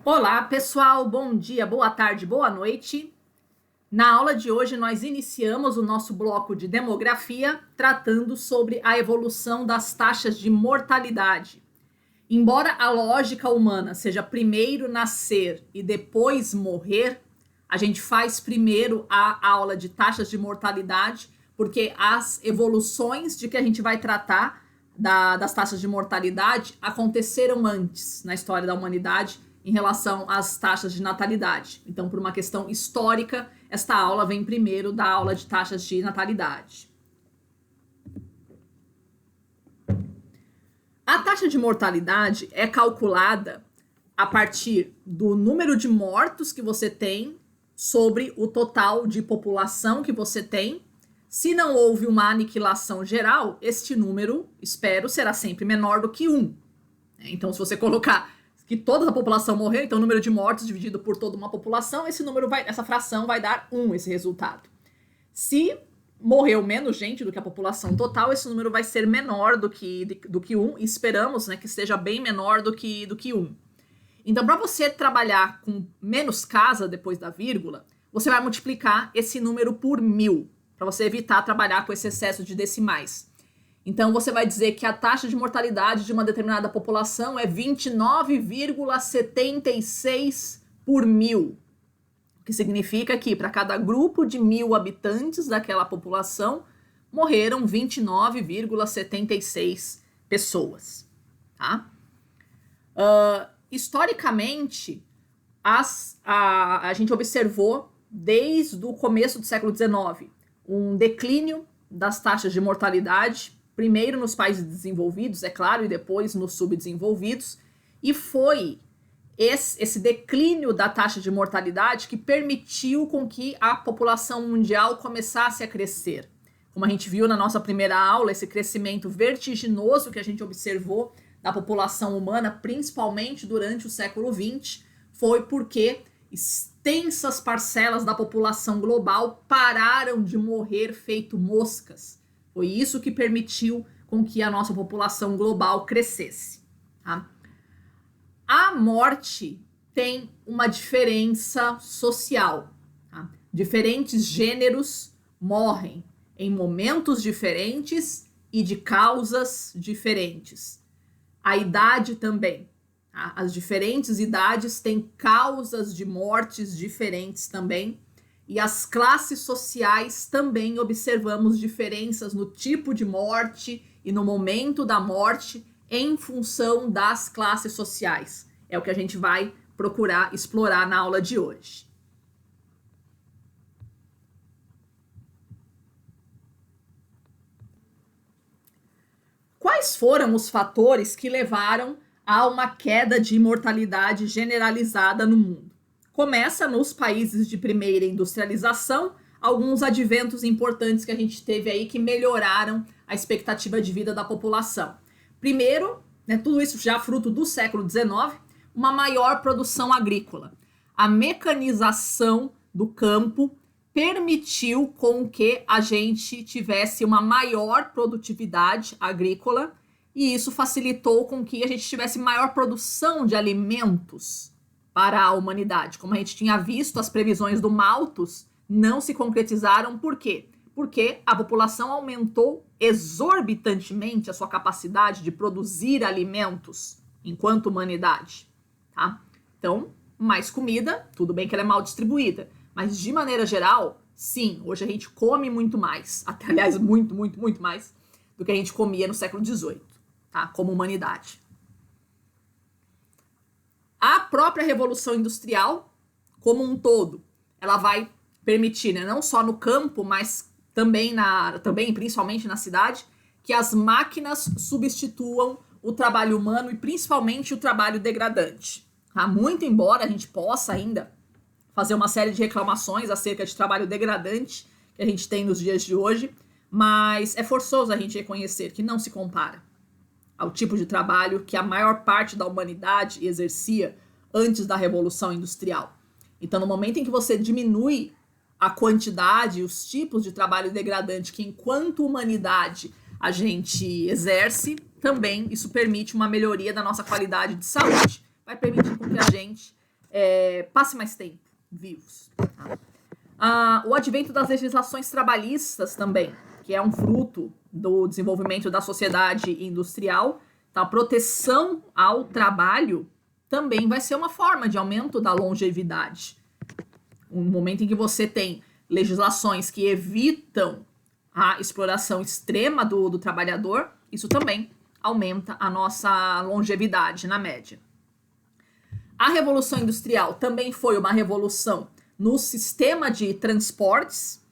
Olá, pessoal, bom dia, boa tarde, boa noite. Na aula de hoje, nós iniciamos o nosso bloco de demografia, tratando sobre a evolução das taxas de mortalidade. Embora a lógica humana seja primeiro nascer e depois morrer, a gente faz primeiro a aula de taxas de mortalidade, porque as evoluções de que a gente vai tratar das taxas de mortalidade aconteceram antes na história da humanidade em relação às taxas de natalidade. Então, por uma questão histórica, esta aula vem primeiro da aula de taxas de natalidade. A taxa de mortalidade é calculada a partir do número de mortos que você tem sobre o total de população que você tem. Se não houve uma aniquilação geral, este número, espero, será sempre menor do que 1. Então, se você colocar que toda a população morreu, então o número de mortos dividido por toda uma população, essa fração vai dar 1, esse resultado. Se morreu menos gente do que a população total, esse número vai ser menor do que 1, e esperamos, que seja bem menor do que 1. Então, para você trabalhar com menos casa depois da vírgula, você vai multiplicar esse número por 1000, para você evitar trabalhar com esse excesso de decimais. Então, você vai dizer que a taxa de mortalidade de uma determinada população é 29,76 por 1000. O que significa que para cada grupo de 1000 habitantes daquela população, morreram 29,76 pessoas. Tá? Historicamente, a gente observou desde o começo do século XIX um declínio das taxas de mortalidade, primeiro nos países desenvolvidos, é claro, e depois nos subdesenvolvidos, e foi esse declínio da taxa de mortalidade que permitiu com que a população mundial começasse a crescer. Como a gente viu na nossa primeira aula, esse crescimento vertiginoso que a gente observou da população humana, principalmente durante o século XX, foi porque extensas parcelas da população global pararam de morrer feito moscas. Foi isso que permitiu com que a nossa população global crescesse. Tá? A morte tem uma diferença social. Tá? Diferentes gêneros morrem em momentos diferentes e de causas diferentes. A idade também. Tá? As diferentes idades têm causas de mortes diferentes também. E as classes sociais também observamos diferenças no tipo de morte e no momento da morte em função das classes sociais. É o que a gente vai procurar explorar na aula de hoje. Quais foram os fatores que levaram a uma queda de mortalidade generalizada no mundo? Começa nos países de primeira industrialização, alguns adventos importantes que a gente teve aí que melhoraram a expectativa de vida da população. Primeiro, tudo isso já fruto do século XIX, uma maior produção agrícola. A mecanização do campo permitiu com que a gente tivesse uma maior produtividade agrícola e isso facilitou com que a gente tivesse maior produção de alimentos para a humanidade. Como a gente tinha visto, as previsões do Malthus não se concretizaram. Por quê? Porque a população aumentou exorbitantemente a sua capacidade de produzir alimentos enquanto humanidade. Tá? Então, mais comida, tudo bem que ela é mal distribuída, mas de maneira geral, sim, hoje a gente come muito mais, até, aliás, muito, muito, muito mais do que a gente comia no século XVIII, tá? Como humanidade. A própria Revolução Industrial, como um todo, ela vai permitir, não só no campo, mas também principalmente na cidade, que as máquinas substituam o trabalho humano e principalmente o trabalho degradante. Tá? Muito embora a gente possa ainda fazer uma série de reclamações acerca de trabalho degradante que a gente tem nos dias de hoje, mas é forçoso a gente reconhecer que não se compara ao tipo de trabalho que a maior parte da humanidade exercia antes da Revolução Industrial. Então, no momento em que você diminui a quantidade e os tipos de trabalho degradante que, enquanto humanidade, a gente exerce, também isso permite uma melhoria da nossa qualidade de saúde. Vai permitir com que a gente passe mais tempo vivos. O advento das legislações trabalhistas também, que é um fruto do desenvolvimento da sociedade industrial, tá? A proteção ao trabalho também vai ser uma forma de aumento da longevidade. Um momento em que você tem legislações que evitam a exploração extrema do trabalhador, isso também aumenta a nossa longevidade na média. A Revolução Industrial também foi uma revolução no sistema de transportes,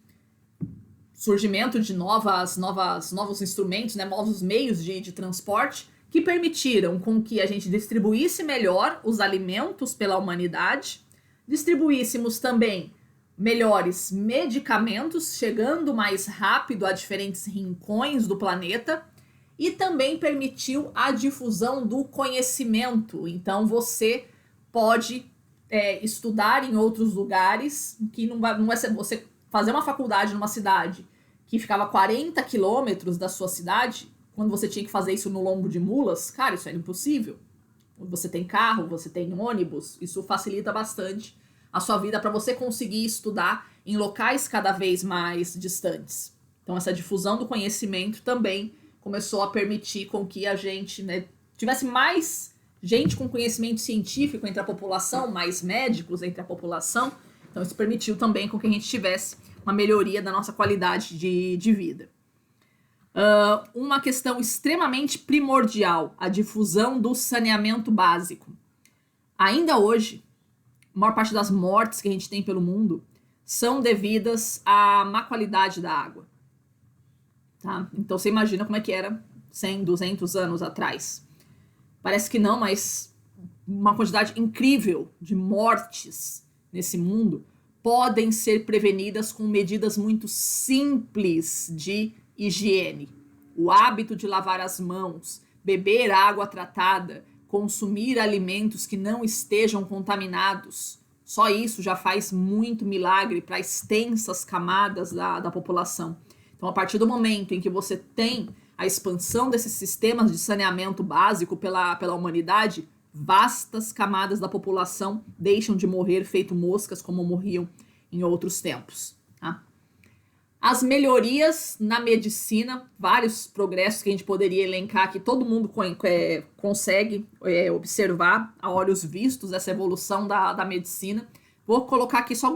surgimento de novos instrumentos, né, novos meios de transporte, que permitiram com que a gente distribuísse melhor os alimentos pela humanidade, distribuíssemos também melhores medicamentos, chegando mais rápido a diferentes rincões do planeta, e também permitiu a difusão do conhecimento. Então você pode estudar em outros lugares, que não é você fazer uma faculdade numa cidade que ficava 40 quilômetros da sua cidade, quando você tinha que fazer isso no lombo de mulas, cara, isso era impossível. Você tem carro, você tem ônibus, isso facilita bastante a sua vida para você conseguir estudar em locais cada vez mais distantes. Então essa difusão do conhecimento também começou a permitir com que a gente, né, tivesse mais gente com conhecimento científico entre a população, mais médicos entre a população. Então isso permitiu também com que a gente tivesse uma melhoria da nossa qualidade de vida. Uma questão extremamente primordial, a difusão do saneamento básico. Ainda hoje, a maior parte das mortes que a gente tem pelo mundo são devidas à má qualidade da água. Tá? Então você imagina como é que era 100, 200 anos atrás. Parece que não, mas uma quantidade incrível de mortes nesse mundo podem ser prevenidas com medidas muito simples de higiene. O hábito de lavar as mãos, beber água tratada, consumir alimentos que não estejam contaminados. Só isso já faz muito milagre para extensas camadas da população. Então, a partir do momento em que você tem a expansão desses sistemas de saneamento básico pela humanidade, vastas camadas da população deixam de morrer feito moscas como morriam em outros tempos. Tá? As melhorias na medicina, vários progressos que a gente poderia elencar que todo mundo consegue observar a olhos vistos essa evolução da medicina. Vou colocar aqui só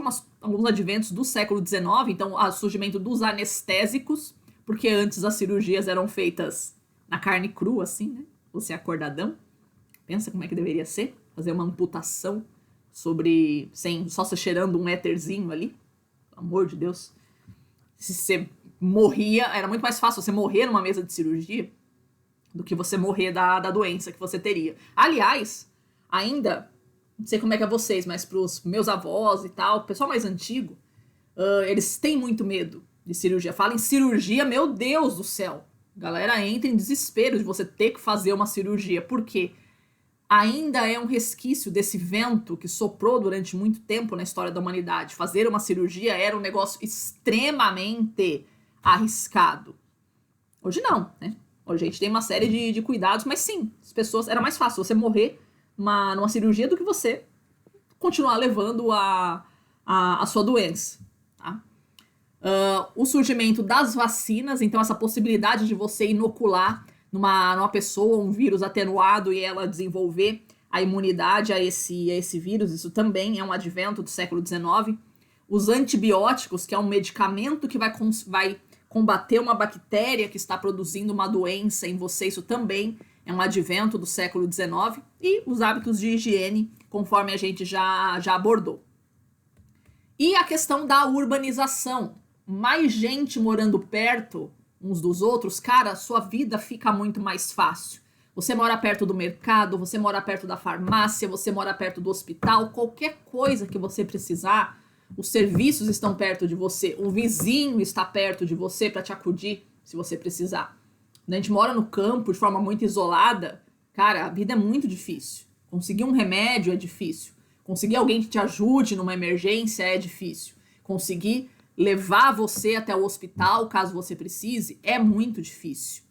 alguns adventos do século XIX, então o surgimento dos anestésicos, porque antes as cirurgias eram feitas na carne crua, assim, né? Você acordadão. Pensa como é que deveria ser, fazer uma amputação só você cheirando um éterzinho ali. Pelo amor de Deus. Se você morria, era muito mais fácil você morrer numa mesa de cirurgia do que você morrer da doença que você teria. Aliás, ainda, não sei como é que é vocês, mas pros meus avós e tal, o pessoal mais antigo, eles têm muito medo de cirurgia. Fala em cirurgia, meu Deus do céu. A galera entra em desespero de você ter que fazer uma cirurgia. Por quê? Ainda é um resquício desse vento que soprou durante muito tempo na história da humanidade. Fazer uma cirurgia era um negócio extremamente arriscado. Hoje não, né? Hoje a gente tem uma série de cuidados, mas sim, as pessoas, era mais fácil você morrer numa cirurgia do que você continuar levando a sua doença. Tá? O surgimento das vacinas, então essa possibilidade de você inocular numa pessoa um vírus atenuado e ela desenvolver a imunidade a esse vírus, isso também é um advento do século XIX. Os antibióticos, que é um medicamento que vai combater uma bactéria que está produzindo uma doença em você, isso também é um advento do século XIX. E os hábitos de higiene, conforme a gente já abordou. E a questão da urbanização. Mais gente morando perto uns dos outros, cara, sua vida fica muito mais fácil. Você mora perto do mercado, você mora perto da farmácia, você mora perto do hospital, qualquer coisa que você precisar, os serviços estão perto de você, o vizinho está perto de você para te acudir se você precisar. Quando a gente mora no campo de forma muito isolada, cara, a vida é muito difícil. Conseguir um remédio é difícil. Conseguir alguém que te ajude numa emergência é difícil. Conseguir levar você até o hospital, caso você precise, é muito difícil.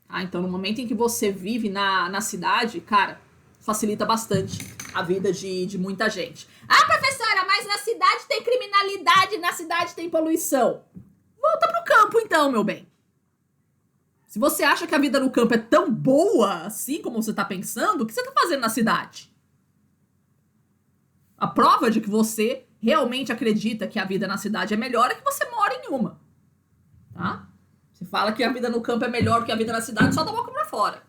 Tá? Então, no momento em que você vive na cidade, cara, facilita bastante a vida de muita gente. Ah, professora, mas na cidade tem criminalidade, na cidade tem poluição. Volta pro campo então, meu bem. Se você acha que a vida no campo é tão boa assim como você tá pensando, o que você tá fazendo na cidade? A prova de que você realmente acredita que a vida na cidade é melhor é que você mora em uma. Tá? Você fala que a vida no campo é melhor do que a vida na cidade, só dá a boca pra fora.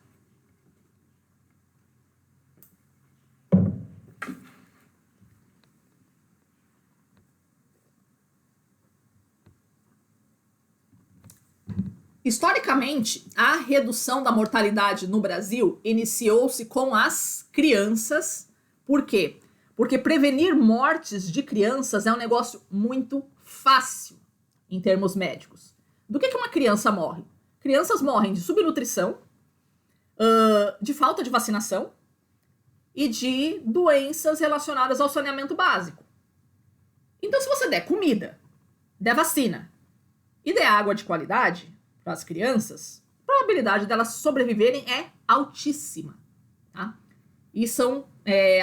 Historicamente, a redução da mortalidade no Brasil iniciou-se com as crianças. Por quê? Porque prevenir mortes de crianças é um negócio muito fácil em termos médicos. Do que uma criança morre? Crianças morrem de subnutrição, de falta de vacinação e de doenças relacionadas ao saneamento básico. Então, se você der comida, der vacina e der água de qualidade para as crianças, a probabilidade delas sobreviverem é altíssima. Tá? E são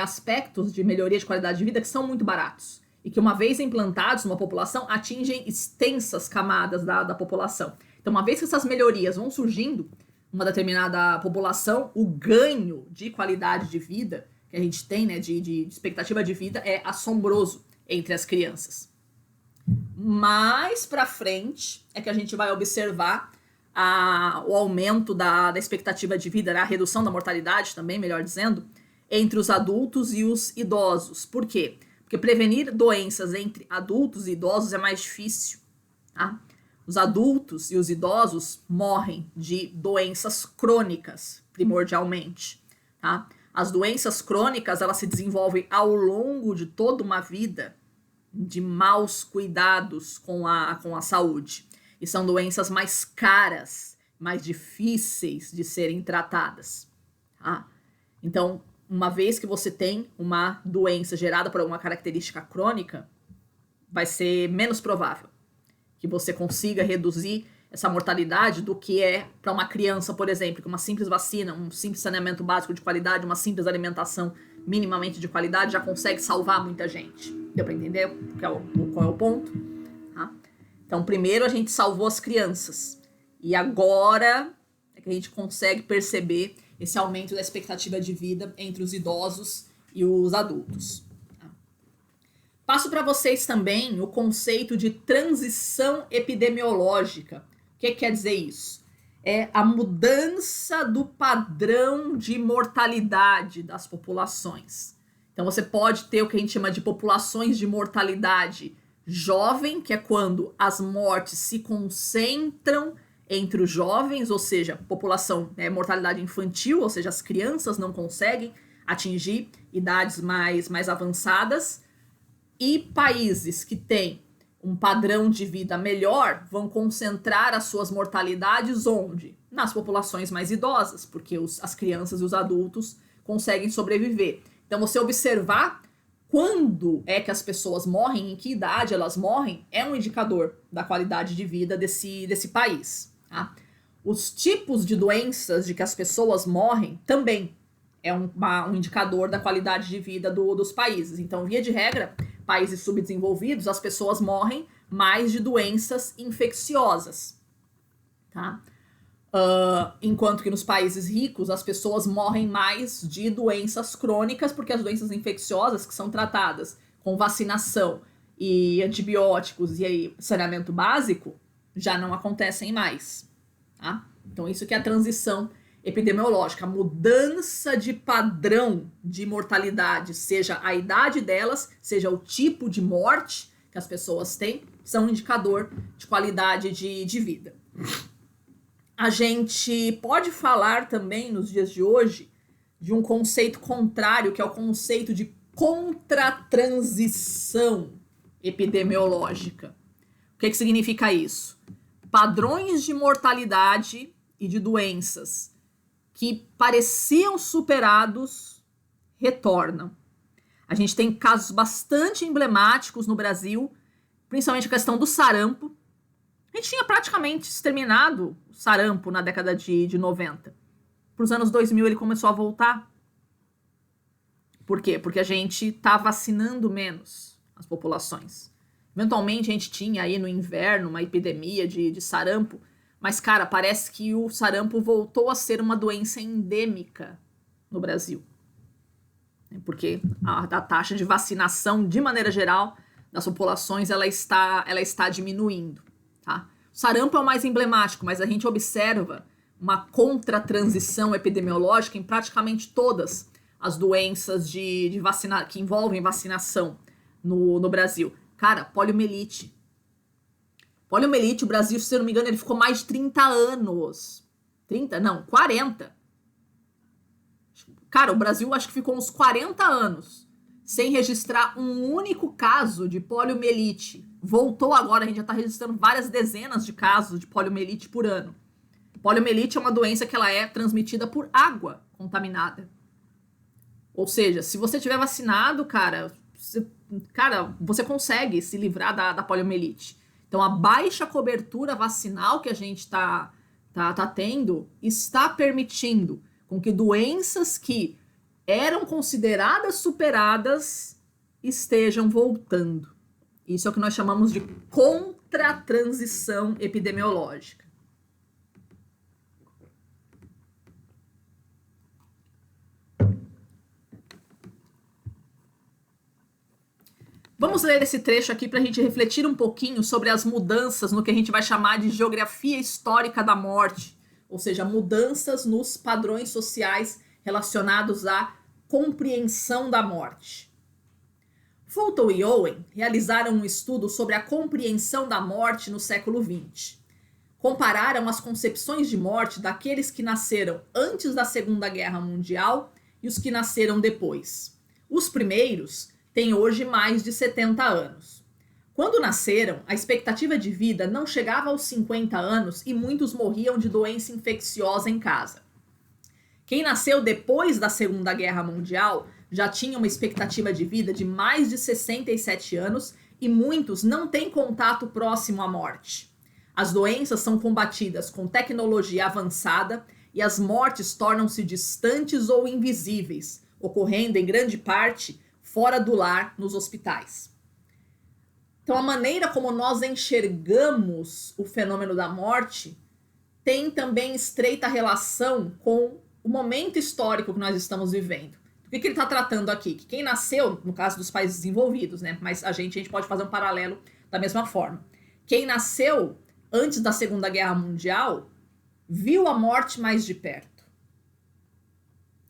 aspectos de melhoria de qualidade de vida que são muito baratos e que, uma vez implantados numa população, atingem extensas camadas da população. Então, uma vez que essas melhorias vão surgindo numa determinada população, o ganho de qualidade de vida que a gente tem, né, de expectativa de vida, é assombroso entre as crianças. Mais para frente é que a gente vai observar o aumento da expectativa de vida, a redução da mortalidade também, melhor dizendo, entre os adultos e os idosos. Por quê? Porque prevenir doenças entre adultos e idosos é mais difícil. Tá? Os adultos e os idosos morrem de doenças crônicas, primordialmente. Tá? As doenças crônicas, elas se desenvolvem ao longo de toda uma vida de maus cuidados com a saúde. E são doenças mais caras, mais difíceis de serem tratadas. Tá? Então, uma vez que você tem uma doença gerada por alguma característica crônica, vai ser menos provável que você consiga reduzir essa mortalidade do que é para uma criança, por exemplo, com uma simples vacina, um simples saneamento básico de qualidade, uma simples alimentação minimamente de qualidade, já consegue salvar muita gente. Deu para entender qual é o ponto? Tá? Então, primeiro a gente salvou as crianças. E agora é que a gente consegue perceber esse aumento da expectativa de vida entre os idosos e os adultos. Tá? Passo para vocês também o conceito de transição epidemiológica. O que quer dizer isso? É a mudança do padrão de mortalidade das populações. Então, você pode ter o que a gente chama de populações de mortalidade jovem, que é quando as mortes se concentram entre os jovens, ou seja, população, mortalidade infantil, ou seja, as crianças não conseguem atingir idades mais avançadas. E países que têm um padrão de vida melhor vão concentrar as suas mortalidades onde? Nas populações mais idosas, porque as crianças e os adultos conseguem sobreviver. Então, você observar quando é que as pessoas morrem, em que idade elas morrem, é um indicador da qualidade de vida desse país. Tá? Os tipos de doenças de que as pessoas morrem também é um indicador da qualidade de vida dos países. Então, via de regra, países subdesenvolvidos, as pessoas morrem mais de doenças infecciosas. Tá? Enquanto que nos países ricos, as pessoas morrem mais de doenças crônicas, porque as doenças infecciosas que são tratadas com vacinação e antibióticos e aí saneamento básico já não acontecem mais. Tá? Então, isso que é a transição epidemiológica, a mudança de padrão de mortalidade, seja a idade delas, seja o tipo de morte que as pessoas têm, são um indicador de qualidade de vida. A gente pode falar também, nos dias de hoje, de um conceito contrário, que é o conceito de contratransição epidemiológica. O que significa isso? Padrões de mortalidade e de doenças que pareciam superados retornam. A gente tem casos bastante emblemáticos no Brasil, principalmente a questão do sarampo. A gente tinha praticamente exterminado o sarampo na década de 90. Para os anos 2000 ele começou a voltar. Por quê? Porque a gente tá vacinando menos as populações. Eventualmente a gente tinha aí no inverno uma epidemia de sarampo, mas, cara, parece que o sarampo voltou a ser uma doença endêmica no Brasil. Porque a taxa de vacinação, de maneira geral, das populações, ela está diminuindo, tá? O sarampo é o mais emblemático, mas a gente observa uma contratransição epidemiológica em praticamente todas as doenças que envolvem vacinação no Brasil. Cara, poliomielite. Poliomielite, o Brasil, se eu não me engano, ele ficou mais de 30 anos. 30? Não, 40. Cara, o Brasil acho que ficou uns 40 anos sem registrar um único caso de poliomielite. Voltou agora, a gente já está registrando várias dezenas de casos de poliomielite por ano. Poliomielite é uma doença que ela é transmitida por água contaminada. Ou seja, se você tiver vacinado, cara, você consegue se livrar da poliomielite. Então, a baixa cobertura vacinal que a gente tá tendo está permitindo com que doenças que eram consideradas superadas estejam voltando. Isso é o que nós chamamos de contratransição epidemiológica. Vamos ler esse trecho aqui para a gente refletir um pouquinho sobre as mudanças no que a gente vai chamar de geografia histórica da morte, ou seja, mudanças nos padrões sociais relacionados à compreensão da morte. Fulton e Owen realizaram um estudo sobre a compreensão da morte no século XX. Compararam as concepções de morte daqueles que nasceram antes da Segunda Guerra Mundial e os que nasceram depois. Os primeiros têm hoje mais de 70 anos. Quando nasceram, a expectativa de vida não chegava aos 50 anos e muitos morriam de doença infecciosa em casa. Quem nasceu depois da Segunda Guerra Mundial já tinha uma expectativa de vida de mais de 67 anos e muitos não têm contato próximo à morte. As doenças são combatidas com tecnologia avançada e as mortes tornam-se distantes ou invisíveis, ocorrendo em grande parte fora do lar, nos hospitais. Então, a maneira como nós enxergamos o fenômeno da morte tem também estreita relação com o momento histórico que nós estamos vivendo. O que ele está tratando aqui? Que quem nasceu, no caso dos países desenvolvidos, né? Mas a gente pode fazer um paralelo da mesma forma. Quem nasceu antes da Segunda Guerra Mundial viu a morte mais de perto.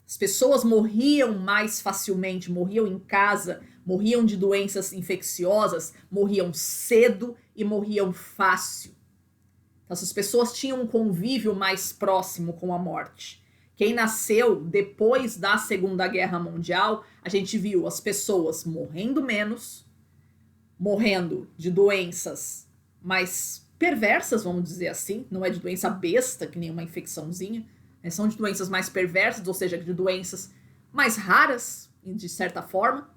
As pessoas morriam mais facilmente, morriam em casa, morriam de doenças infecciosas, morriam cedo e morriam fácil. Então, essas pessoas tinham um convívio mais próximo com a morte. Quem nasceu depois da Segunda Guerra Mundial, a gente viu as pessoas morrendo menos, morrendo de doenças mais perversas, vamos dizer assim, não é de doença besta, que nem uma infecçãozinha, são de doenças mais perversas, ou seja, de doenças mais raras, de certa forma,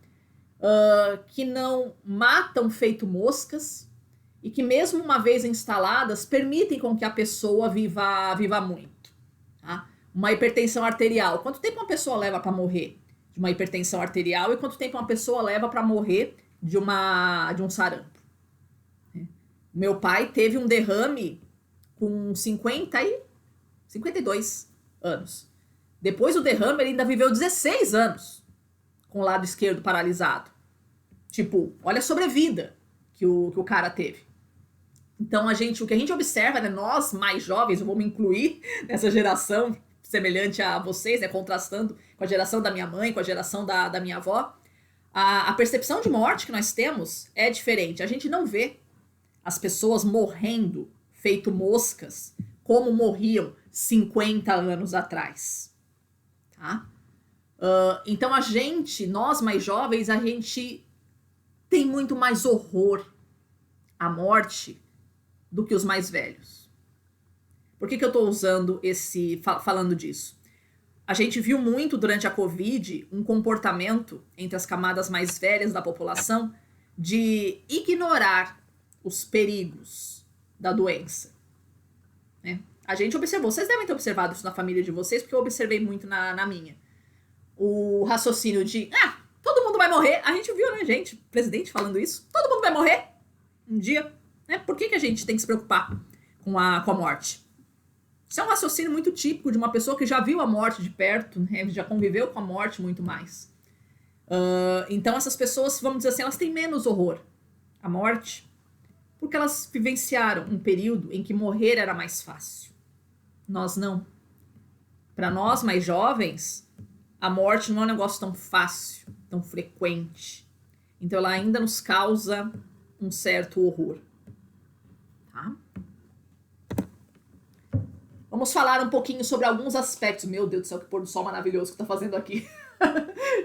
que não matam feito moscas e que mesmo uma vez instaladas, permitem com que a pessoa viva muito. Tá? Uma hipertensão arterial. Quanto tempo uma pessoa leva para morrer de uma hipertensão arterial e quanto tempo uma pessoa leva para morrer de um sarampo? Meu pai teve um derrame com 52 anos. Depois do derrame, ele ainda viveu 16 anos com o lado esquerdo paralisado. Tipo, olha a sobrevida que o cara teve. Então, o que a gente observa, né, nós mais jovens, eu vou me incluir nessa geração semelhante a vocês, né, contrastando com a geração da minha mãe, com a geração da minha avó, a percepção de morte que nós temos é diferente. A gente não vê as pessoas morrendo feito moscas como morriam 50 anos atrás. Tá? Então nós mais jovens, a gente tem muito mais horror à morte do que os mais velhos. Por que eu estou falando disso? A gente viu muito durante a Covid um comportamento entre as camadas mais velhas da população de ignorar os perigos da doença. Né? A gente observou, vocês devem ter observado isso na família de vocês, porque eu observei muito na minha. o raciocínio de, todo mundo vai morrer. A gente viu, né, gente, presidente falando isso. Todo mundo vai morrer um dia. Né? Por que a gente tem que se preocupar com a morte? Isso é um raciocínio muito típico de uma pessoa que já viu a morte de perto, né? Já conviveu com a morte muito mais. Então essas pessoas, vamos dizer assim, elas têm menos horror à morte porque elas vivenciaram um período em que morrer era mais fácil. Nós não. Para nós mais jovens, a morte não é um negócio tão fácil, tão frequente. Então ela ainda nos causa um certo horror. Tá? Vamos falar um pouquinho sobre alguns aspectos. Meu Deus do céu, que pôr do sol maravilhoso que tá fazendo aqui.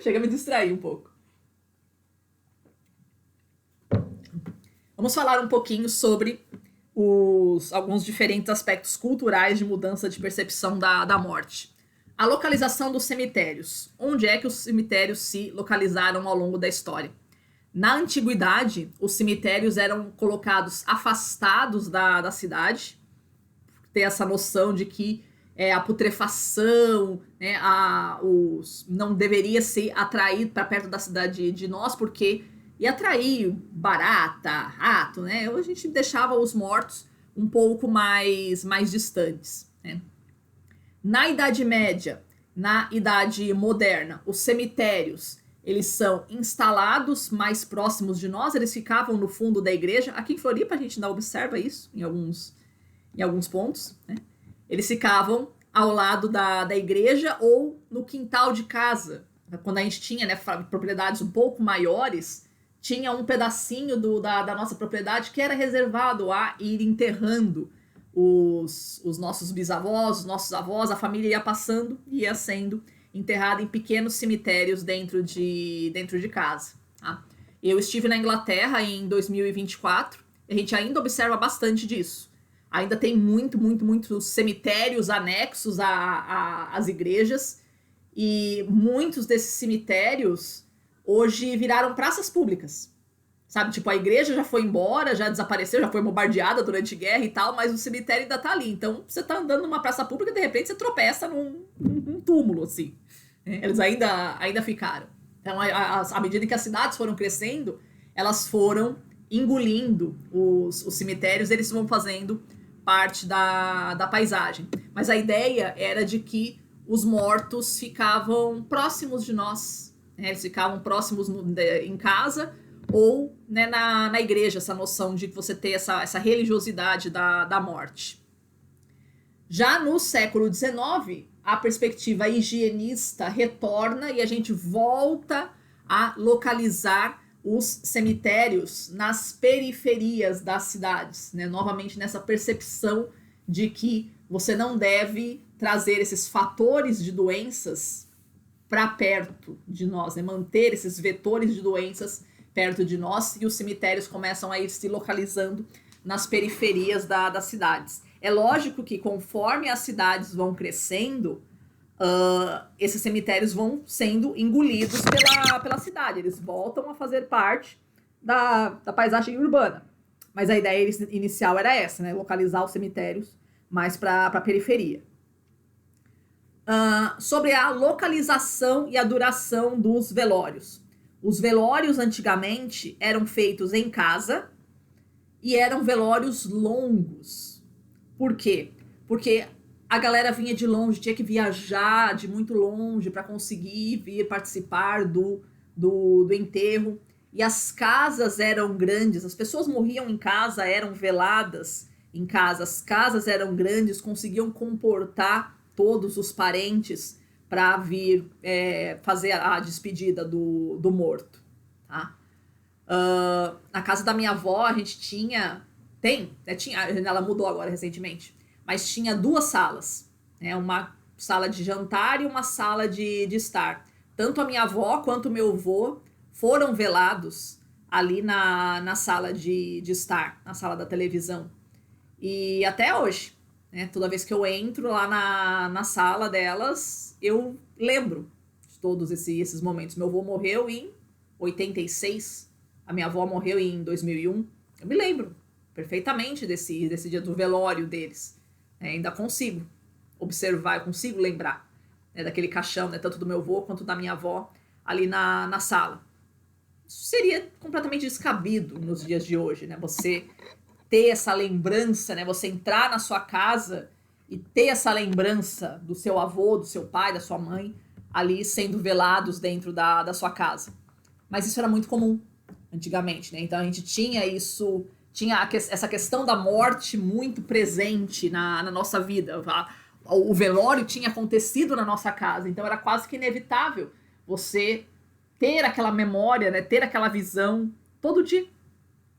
Chega a me distrair um pouco. Vamos falar um pouquinho sobre alguns diferentes aspectos culturais de mudança de percepção da morte. A localização dos cemitérios. Onde é que os cemitérios se localizaram ao longo da história? Na antiguidade, os cemitérios eram colocados afastados da cidade, ter essa noção de que a putrefação, né, não deveria ser atraído para perto da cidade de nós, porque ia atrair barata, rato, né? A gente deixava os mortos um pouco mais distantes. Né? Na Idade Média, na Idade Moderna, os cemitérios eles são instalados mais próximos de nós, eles ficavam no fundo da igreja. Aqui em Floripa a gente ainda observa isso em alguns pontos. Né? Eles ficavam ao lado da igreja ou no quintal de casa. Quando a gente tinha, né, propriedades um pouco maiores, tinha um pedacinho da nossa propriedade que era reservado a ir enterrando os nossos bisavós, os nossos avós, a família ia passando e ia sendo enterrada em pequenos cemitérios dentro de casa. Tá? Eu estive na Inglaterra em 2024 e a gente ainda observa bastante disso. Ainda tem muitos cemitérios anexos às igrejas e muitos desses cemitérios hoje viraram praças públicas, sabe? Tipo, a igreja já foi embora, já desapareceu, já foi bombardeada durante a guerra e tal, mas o cemitério ainda tá ali. Então, você tá andando numa praça pública e de repente você tropeça num túmulo, assim. Eles ainda ficaram. Então, à medida que as cidades foram crescendo, elas foram engolindo os cemitérios, eles vão fazendo parte da paisagem. Mas a ideia era de que os mortos ficavam próximos de nós, né? Eles ficavam próximos em casa ou, né, na igreja, essa noção de você ter essa religiosidade da morte. Já no século XIX, a perspectiva higienista retorna e a gente volta a localizar os cemitérios nas periferias das cidades, né? Novamente nessa percepção de que você não deve trazer esses fatores de doenças para perto de nós, né? Manter esses vetores de doenças perto de nós, e os cemitérios começam a ir se localizando nas periferias das cidades. É lógico que conforme as cidades vão crescendo, esses cemitérios vão sendo engolidos pela cidade, eles voltam a fazer parte da paisagem urbana. Mas a ideia inicial era essa, né? Localizar os cemitérios mais para a periferia. Sobre a localização e a duração dos velórios. Os velórios antigamente eram feitos em casa e eram velórios longos. Por quê? Porque a galera vinha de longe, tinha que viajar de muito longe para conseguir vir participar do enterro. E as casas eram grandes, as pessoas morriam em casa, eram veladas em casa. As casas eram grandes, conseguiam comportar todos os parentes para vir fazer a despedida do morto. Tá? Na casa da minha avó, a gente tinha, ela mudou agora recentemente, mas tinha 2 salas, né? Uma sala de jantar e uma sala de estar. Tanto a minha avó quanto o meu avô foram velados ali na sala de estar, na sala da televisão. E até hoje, né? Toda vez que eu entro lá na sala delas, eu lembro de todos esses momentos. Meu avô morreu em 86, a minha avó morreu em 2001. Eu me lembro perfeitamente desse dia do velório deles. Ainda consigo observar, eu consigo lembrar né, daquele caixão, né, tanto do meu avô quanto da minha avó, ali na sala. Isso seria completamente descabido nos dias de hoje, né? Você ter essa lembrança, né? Você entrar na sua casa e ter essa lembrança do seu avô, do seu pai, da sua mãe, ali sendo velados dentro da sua casa. Mas isso era muito comum antigamente, né? Então a gente tinha isso, tinha essa questão da morte muito presente na nossa vida. O velório tinha acontecido na nossa casa, então era quase que inevitável você ter aquela memória, né? Ter aquela visão todo dia.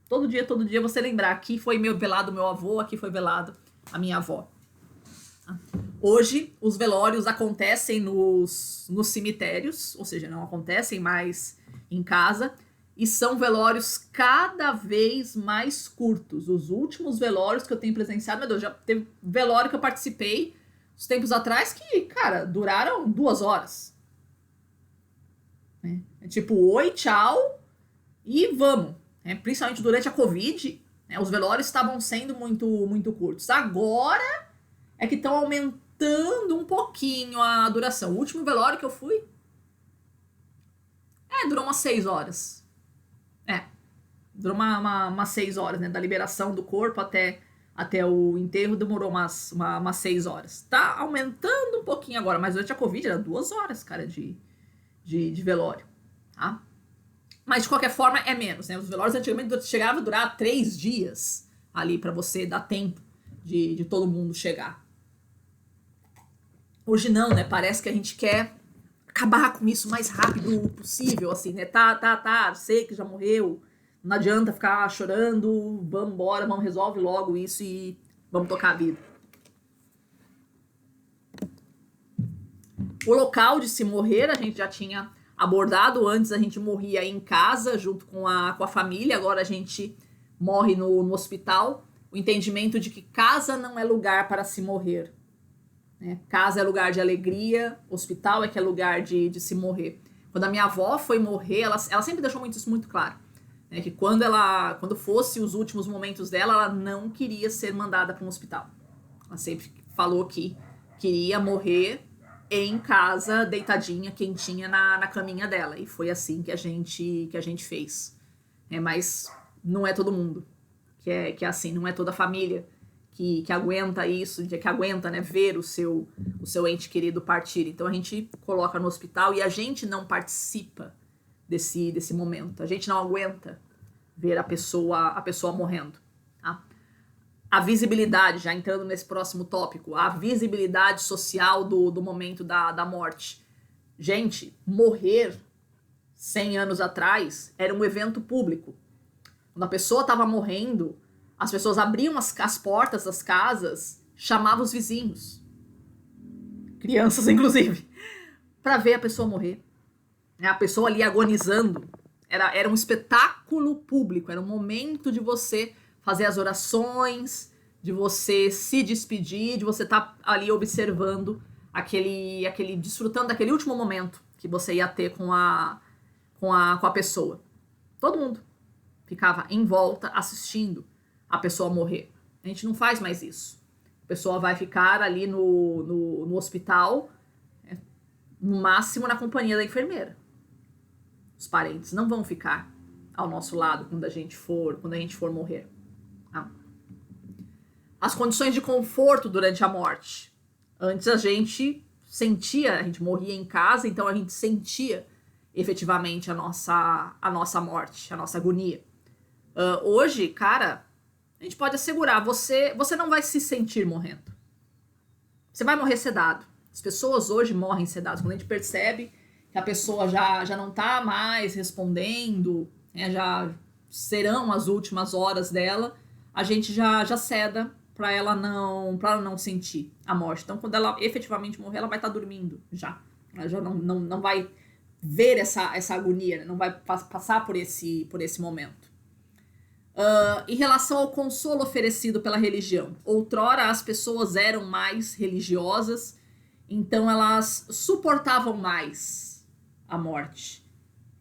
Todo dia você lembrar, aqui foi velado meu avô, aqui foi velado a minha avó. Hoje, os velórios acontecem nos cemitérios, ou seja, não acontecem mais em casa, e são velórios cada vez mais curtos. Os últimos velórios que eu tenho presenciado, meu Deus, já teve velório que eu participei uns tempos atrás que, cara, duraram 2 horas. É tipo, oi, tchau, e vamos. Principalmente durante a Covid, né, os velórios estavam sendo muito curtos. Agora é que estão aumentando um pouquinho a duração. O último velório que eu fui, durou umas 6 horas. Durou umas 6 horas, né? Da liberação do corpo até o enterro demorou umas 6 horas. Tá aumentando um pouquinho agora, mas durante a Covid era 2 horas, cara, de velório, tá? Mas de qualquer forma é menos, né? Os velórios antigamente chegavam a durar 3 dias ali para você dar tempo de todo mundo chegar. Hoje não, né? Parece que a gente quer acabar com isso o mais rápido possível, assim, né? Tá, sei que já morreu, não adianta ficar chorando, vamos embora, vamos resolve logo isso e vamos tocar a vida. O local de se morrer a gente já tinha abordado. Antes a gente morria em casa junto com a família, agora a gente morre no hospital. O entendimento de que casa não é lugar para se morrer, né? Casa é lugar de alegria, hospital é que é lugar de se morrer. Quando a minha avó foi morrer, ela sempre deixou isso muito claro, né? Que quando fosse os últimos momentos dela, ela não queria ser mandada para um hospital. Ela sempre falou que queria morrer em casa, deitadinha, quentinha na caminha dela. E foi assim que a gente fez. Mas não é todo mundo que é assim, não é toda a família que aguenta isso, que aguenta, né, ver o seu ente querido partir. Então a gente coloca no hospital e a gente não participa desse momento. A gente não aguenta ver a pessoa morrendo. Tá? A visibilidade, já entrando nesse próximo tópico, a visibilidade social do momento da morte. Gente, morrer 100 anos atrás era um evento público. Quando a pessoa estava morrendo, as pessoas abriam as portas das casas, chamavam os vizinhos, crianças inclusive, para ver a pessoa morrer. A pessoa ali agonizando. Era um espetáculo público, era um momento de você fazer as orações, de você se despedir, de você estar ali observando desfrutando daquele último momento que você ia ter com a pessoa. Todo mundo ficava em volta assistindo a pessoa morrer. A gente não faz mais isso. A pessoa vai ficar ali no hospital, no máximo na companhia da enfermeira. Os parentes não vão ficar ao nosso lado quando a gente for morrer. As condições de conforto durante a morte. Antes a gente morria em casa, então a gente sentia efetivamente a nossa morte, a nossa agonia. Hoje, cara, a gente pode assegurar, você não vai se sentir morrendo. Você vai morrer sedado. As pessoas hoje morrem sedadas. Quando a gente percebe que a pessoa já não tá mais respondendo, né, já serão as últimas horas dela, a gente já seda para ela não sentir a morte. Então, quando ela efetivamente morrer, ela vai estar dormindo já. Ela já não vai ver essa agonia, né? Não vai passar por esse momento. Em relação ao consolo oferecido pela religião. Outrora, as pessoas eram mais religiosas, então elas suportavam mais a morte.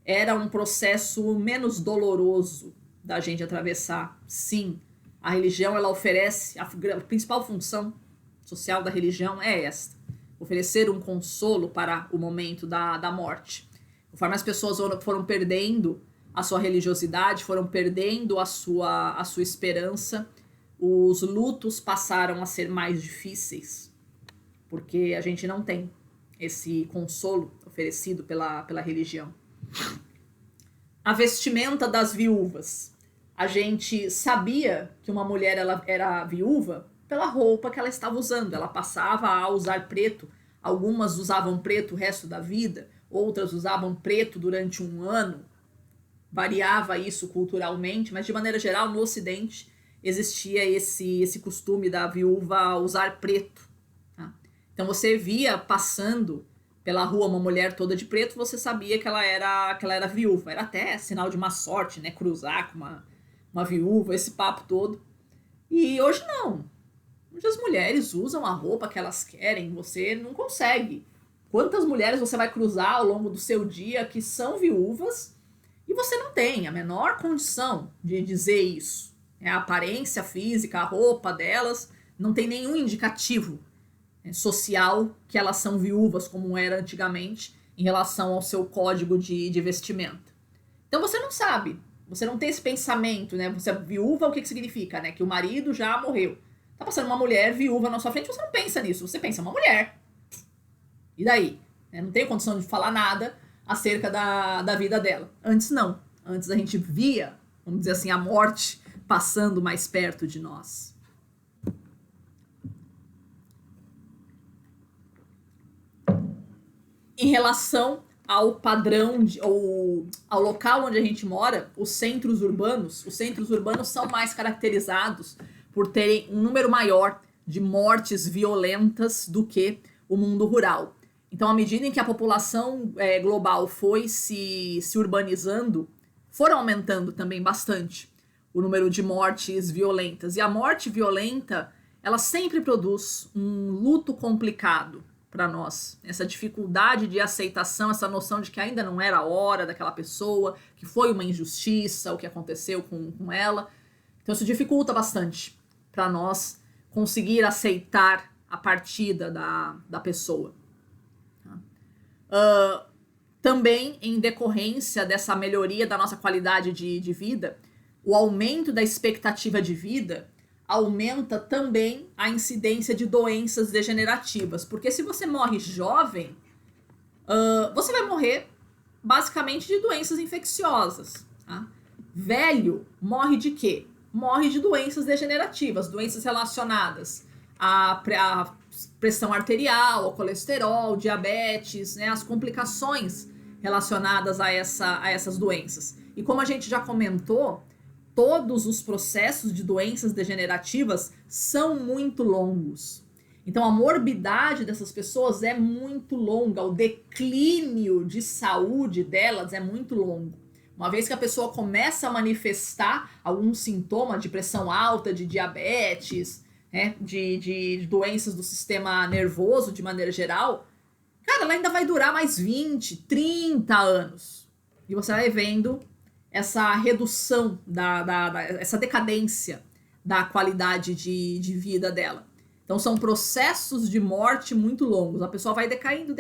Era um processo menos doloroso da gente atravessar. Sim, a religião ela oferece, a principal função social da religião é esta. oferecer um consolo para o momento da morte. Conforme as pessoas foram perdendo a sua religiosidade, foram perdendo a sua esperança, os lutos passaram a ser mais difíceis, porque a gente não tem esse consolo oferecido pela religião. A vestimenta das viúvas. A gente sabia que uma mulher ela era viúva pela roupa que ela estava usando. Ela passava a usar preto. Algumas usavam preto o resto da vida, outras usavam preto durante um ano. Variava isso culturalmente, mas de maneira geral, no Ocidente, existia esse costume da viúva usar preto. Tá? Então você via passando pela rua uma mulher toda de preto, você sabia que ela era viúva. Era até sinal de má sorte, né? Cruzar com uma viúva, esse papo todo. E hoje não. Hoje as mulheres usam a roupa que elas querem, você não consegue. Quantas mulheres você vai cruzar ao longo do seu dia que são viúvas e você não tem a menor condição de dizer isso. A aparência física, a roupa delas, não tem nenhum indicativo social que elas são viúvas, como era antigamente, em relação ao seu código de vestimenta. Então você não sabe, você não tem esse pensamento, né? Você é viúva, o que significa, né? Que o marido já morreu. Tá passando uma mulher viúva na sua frente, você não pensa nisso, você pensa uma mulher. E daí? Não tenho condição de falar nada acerca da vida dela. Antes não. Antes a gente via, vamos dizer assim, a morte passando mais perto de nós. Em relação ao padrão, ou ao local onde a gente mora, os centros urbanos são mais caracterizados por terem um número maior de mortes violentas do que o mundo rural. Então, à medida em que a população global foi se urbanizando, foram aumentando também bastante o número de mortes violentas. E a morte violenta, ela sempre produz um luto complicado para nós. Essa dificuldade de aceitação, essa noção de que ainda não era a hora daquela pessoa, que foi uma injustiça, o que aconteceu com ela. Então isso dificulta bastante para nós conseguir aceitar a partida da pessoa. Também em decorrência dessa melhoria da nossa qualidade de vida, o aumento da expectativa de vida aumenta também a incidência de doenças degenerativas. Porque se você morre jovem, você vai morrer basicamente de doenças infecciosas. Tá? Velho morre de quê? Morre de doenças degenerativas, doenças relacionadas à pressão arterial, ao colesterol, diabetes, né, as complicações relacionadas a essas doenças. E como a gente já comentou, todos os processos de doenças degenerativas são muito longos. Então a morbidade dessas pessoas é muito longa, o declínio de saúde delas é muito longo. Uma vez que a pessoa começa a manifestar algum sintoma de pressão alta, de diabetes, né, de doenças do sistema nervoso de maneira geral, cara, ela ainda vai durar mais 20, 30 anos. E você vai vendo essa redução, essa decadência da qualidade de vida dela. Então são processos de morte muito longos. A pessoa vai decaindo,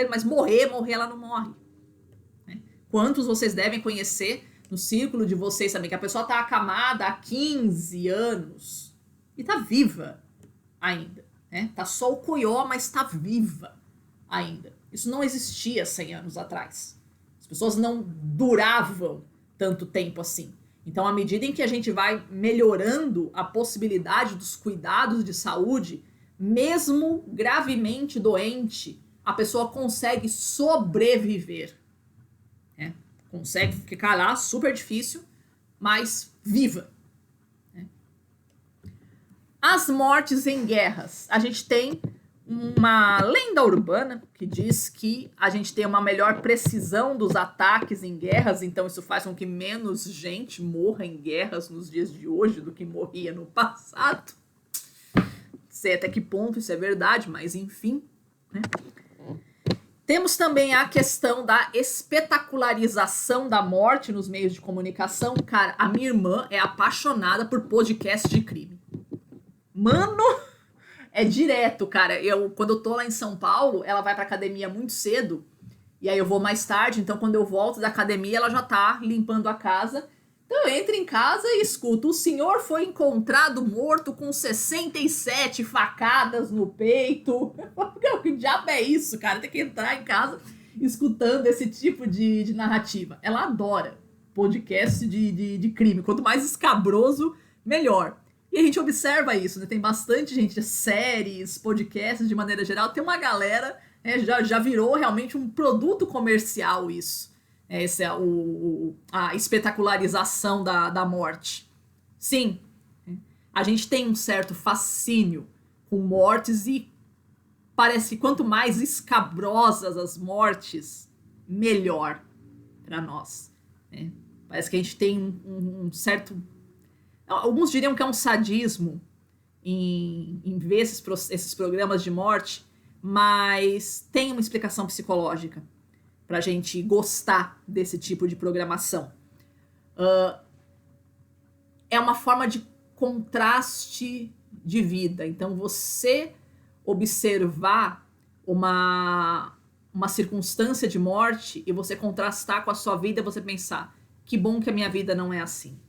mas morrer ela não morre. Quantos vocês devem conhecer no círculo de vocês também, que a pessoa está acamada há 15 anos e está viva ainda. Tá só o coió, mas está viva ainda. Isso não existia 100 anos atrás. As pessoas não duravam tanto tempo assim. Então, à medida em que a gente vai melhorando a possibilidade dos cuidados de saúde, mesmo gravemente doente, a pessoa consegue sobreviver. Consegue ficar lá, super difícil, mas viva. As mortes em guerras. A gente tem uma lenda urbana que diz que a gente tem uma melhor precisão dos ataques em guerras, então isso faz com que menos gente morra em guerras nos dias de hoje do que morria no passado. Não sei até que ponto isso é verdade, mas enfim, né? Temos também a questão da espetacularização da morte nos meios de comunicação. Cara, a minha irmã é apaixonada por podcast de crime. Mano, É direto, cara. Quando eu tô lá em São Paulo, ela vai pra academia muito cedo, e aí eu vou mais tarde, então quando eu volto da academia, ela já tá limpando a casa. Então eu entro em casa e escuto: o senhor foi encontrado morto com 67 facadas no peito. Que diabo é isso, cara? Tem que entrar em casa escutando esse tipo de narrativa. Ela adora podcast de crime. Quanto mais escabroso, melhor. E a gente observa isso, né? Tem bastante gente, séries, podcasts de maneira geral. Tem uma galera, né, já virou realmente um produto comercial isso. Essa é a espetacularização da morte. Sim, a gente tem um certo fascínio com mortes e parece que quanto mais escabrosas as mortes, melhor para nós. Né? Parece que a gente tem um certo... Alguns diriam que é um sadismo em ver esses programas de morte, mas tem uma explicação psicológica para a gente gostar desse tipo de programação. É uma forma de contraste de vida. Então, você observar uma circunstância de morte e você contrastar com a sua vida e você pensar: que bom que a minha vida não é assim.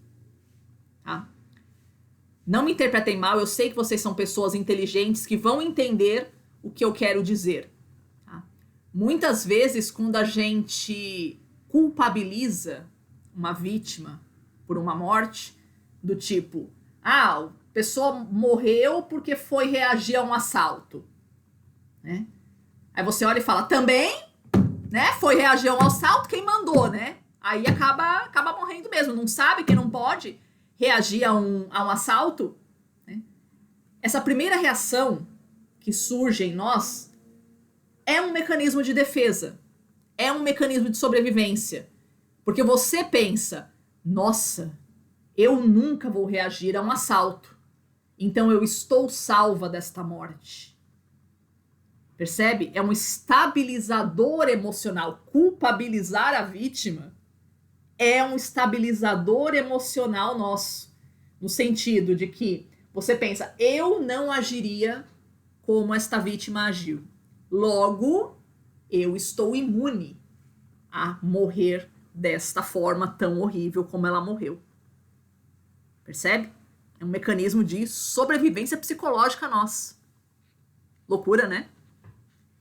Tá? Não me interpretem mal, eu sei que vocês são pessoas inteligentes que vão entender o que eu quero dizer. Tá? Muitas vezes, quando a gente culpabiliza uma vítima por uma morte, do tipo: a pessoa morreu porque foi reagir a um assalto. Né? Aí você olha e fala: também, né? Foi reagir a um assalto, quem mandou, né? Aí acaba morrendo mesmo. Não sabe que não pode reagir a um assalto? Né? Essa primeira reação que surge em nós é um mecanismo de defesa. É um mecanismo de sobrevivência. Porque você pensa: nossa, eu nunca vou reagir a um assalto. Então eu estou salva desta morte. Percebe? É um estabilizador emocional. Culpabilizar a vítima é um estabilizador emocional nosso. No sentido de que você pensa: eu não agiria como esta vítima agiu. Logo, eu estou imune a morrer desta forma tão horrível como ela morreu. Percebe? É um mecanismo de sobrevivência psicológica nossa. Loucura, né?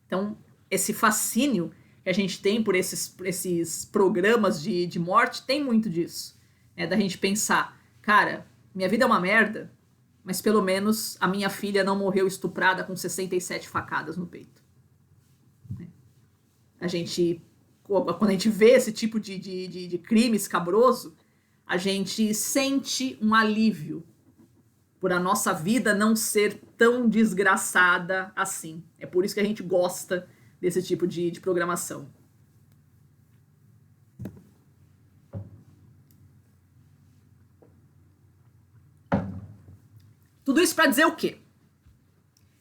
Então, esse fascínio que a gente tem por esses programas de morte tem muito disso. Da gente pensar: cara, minha vida é uma merda, mas pelo menos a minha filha não morreu estuprada com 67 facadas no peito. Quando a gente vê esse tipo de crime escabroso, a gente sente um alívio por a nossa vida não ser tão desgraçada assim. É por isso que a gente gosta desse tipo de programação. Tudo isso para dizer o quê?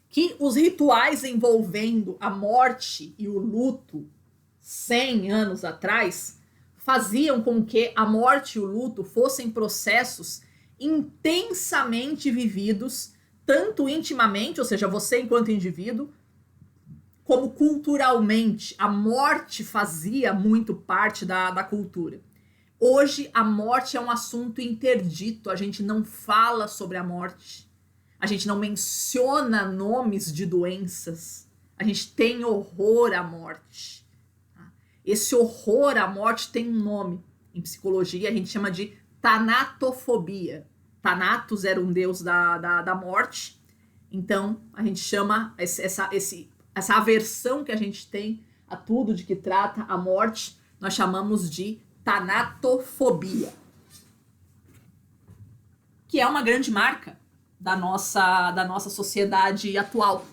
Que os rituais envolvendo a morte e o luto 100 anos atrás faziam com que a morte e o luto fossem processos intensamente vividos, tanto intimamente, ou seja, você enquanto indivíduo, como culturalmente. A morte fazia muito parte da cultura. Hoje, a morte é um assunto interdito, a gente não fala sobre a morte, a gente não menciona nomes de doenças, a gente tem horror à morte. Esse horror à morte tem um nome. Em psicologia, a gente chama de tanatofobia. Thanatos era um deus da morte. Então, a gente chama essa aversão que a gente tem a tudo de que trata a morte, nós chamamos de tanatofobia. Que é uma grande marca da nossa sociedade atual.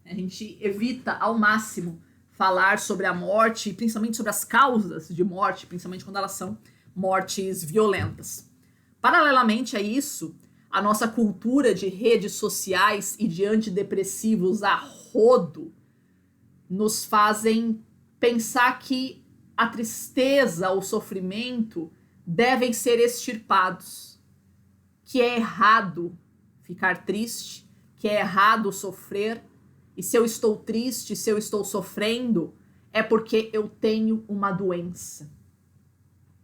A gente evita ao máximo falar sobre a morte, principalmente sobre as causas de morte, principalmente quando elas são mortes violentas. Paralelamente a isso, a nossa cultura de redes sociais e de antidepressivos a rodo nos fazem pensar que a tristeza, o sofrimento devem ser extirpados, que é errado ficar triste, que é errado sofrer, e se eu estou triste, se eu estou sofrendo, é porque eu tenho uma doença.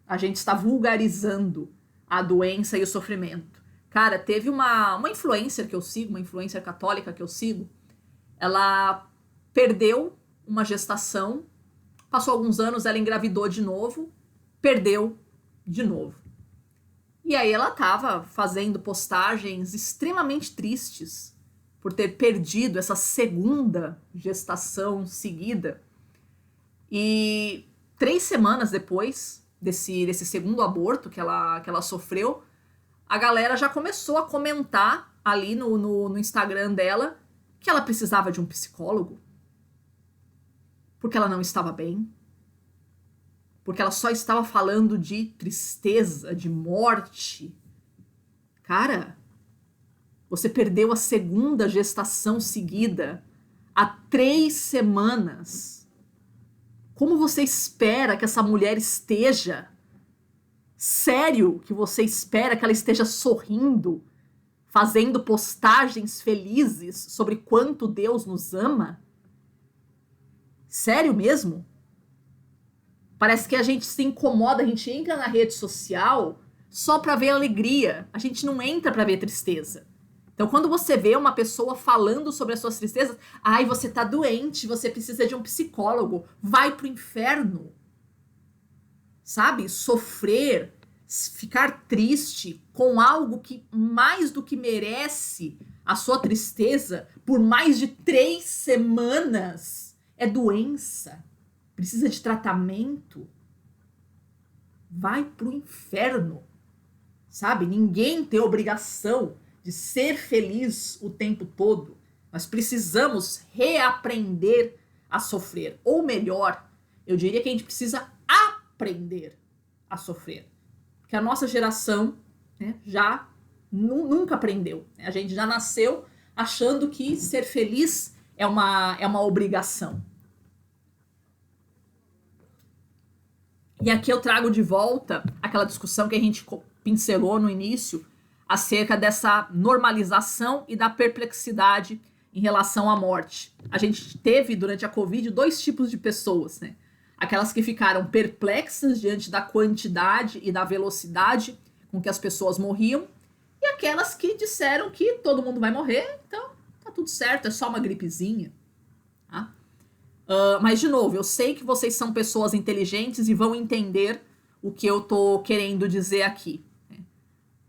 A gente está vulgarizando a doença e o sofrimento. Cara, teve uma influencer que eu sigo, uma influencer católica que eu sigo, ela perdeu uma gestação, passou alguns anos, ela engravidou de novo, perdeu de novo. E aí ela estava fazendo postagens extremamente tristes por ter perdido essa segunda gestação seguida. E 3 semanas depois desse segundo aborto que ela sofreu, a galera já começou a comentar ali no Instagram dela que ela precisava de um psicólogo, porque ela não estava bem, porque ela só estava falando de tristeza, de morte. Cara, você perdeu a segunda gestação seguida há 3 semanas. Como você espera que essa mulher esteja? Sério que você espera que ela esteja sorrindo, fazendo postagens felizes sobre quanto Deus nos ama? Sério mesmo? Parece que a gente se incomoda, a gente entra na rede social só para ver alegria. A gente não entra para ver tristeza. Então, quando você vê uma pessoa falando sobre as suas tristezas, ai, você tá doente, você precisa de um psicólogo, vai pro inferno. Sabe? Sofrer, ficar triste com algo que mais do que merece a sua tristeza por mais de 3 semanas é doença. Precisa de tratamento. Vai pro inferno. Sabe? Ninguém tem obrigação de ser feliz o tempo todo. Nós precisamos reaprender a sofrer. Ou melhor, eu diria que a gente precisa aprender a sofrer. Porque a nossa geração, né, já nunca aprendeu. A gente já nasceu achando que ser feliz é uma obrigação. E aqui eu trago de volta aquela discussão que a gente pincelou no início acerca dessa normalização e da perplexidade em relação à morte. A gente teve, durante a Covid, 2 tipos de pessoas, né? Aquelas que ficaram perplexas diante da quantidade e da velocidade com que as pessoas morriam, e aquelas que disseram que todo mundo vai morrer, então tá tudo certo, é só uma gripezinha. Tá? Mas, de novo, eu sei que vocês são pessoas inteligentes e vão entender o que eu tô querendo dizer aqui.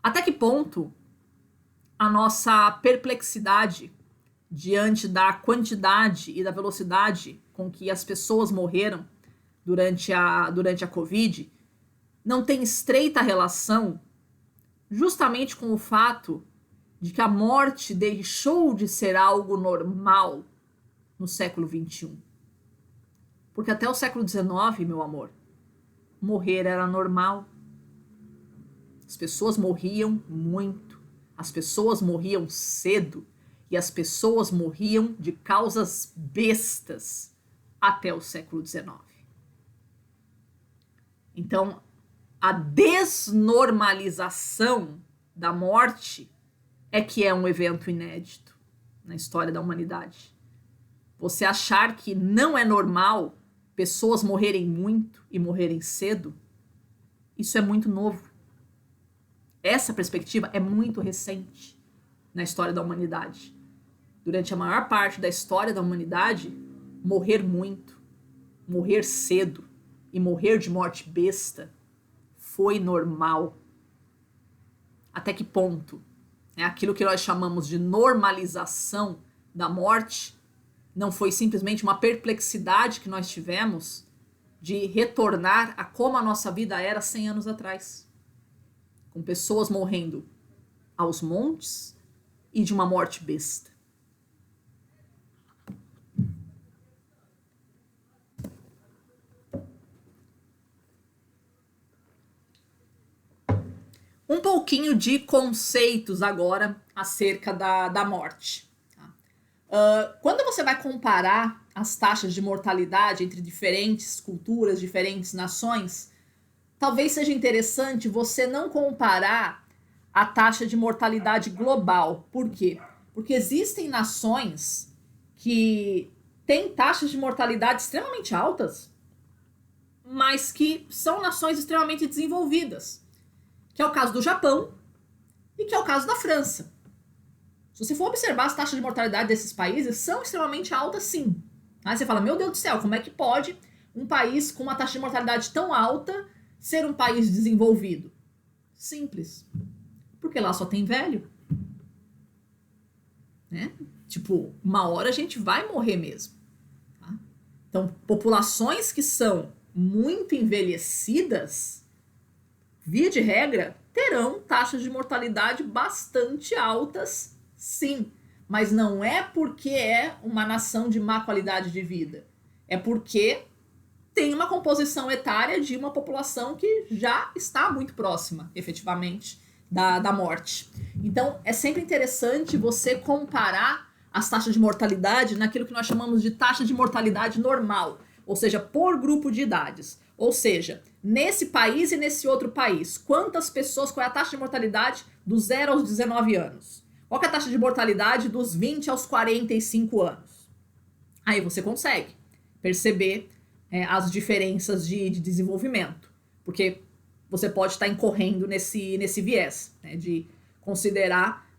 Até que ponto a nossa perplexidade diante da quantidade e da velocidade com que as pessoas morreram durante a Covid não tem estreita relação justamente com o fato de que a morte deixou de ser algo normal no século XXI. Porque até o século XIX, meu amor, morrer era normal. As pessoas morriam muito, as pessoas morriam cedo e as pessoas morriam de causas bestas até o século XIX. Então, a desnormalização da morte é que é um evento inédito na história da humanidade. Você achar que não é normal pessoas morrerem muito e morrerem cedo, isso é muito novo. Essa perspectiva é muito recente na história da humanidade. Durante a maior parte da história da humanidade, morrer muito, morrer cedo e morrer de morte besta foi normal. Até que ponto? Aquilo que nós chamamos de normalização da morte não foi simplesmente uma perplexidade que nós tivemos de retornar a como a nossa vida era 100 anos atrás. Com pessoas morrendo aos montes e de uma morte besta. Um pouquinho de conceitos agora acerca da morte. Quando você vai comparar as taxas de mortalidade entre diferentes culturas, diferentes nações, talvez seja interessante você não comparar a taxa de mortalidade global. Por quê? Porque existem nações que têm taxas de mortalidade extremamente altas, mas que são nações extremamente desenvolvidas, que é o caso do Japão e que é o caso da França. Se você for observar as taxas de mortalidade desses países, são extremamente altas, sim. Aí você fala, meu Deus do céu, como é que pode um país com uma taxa de mortalidade tão alta ser um país desenvolvido? Simples. Porque lá só tem velho. Né? Tipo, uma hora a gente vai morrer mesmo. Tá? Então, populações que são muito envelhecidas, via de regra, terão taxas de mortalidade bastante altas, sim. Mas não é porque é uma nação de má qualidade de vida. É porque tem uma composição etária de uma população que já está muito próxima, efetivamente, da morte. Então, é sempre interessante você comparar as taxas de mortalidade naquilo que nós chamamos de taxa de mortalidade normal, ou seja, por grupo de idades. Ou seja, nesse país e nesse outro país, quantas pessoas, qual é a taxa de mortalidade dos 0 aos 19 anos? Qual é a taxa de mortalidade dos 20 aos 45 anos? Aí você consegue perceber as diferenças de desenvolvimento, porque você pode estar incorrendo nesse viés, né, de considerar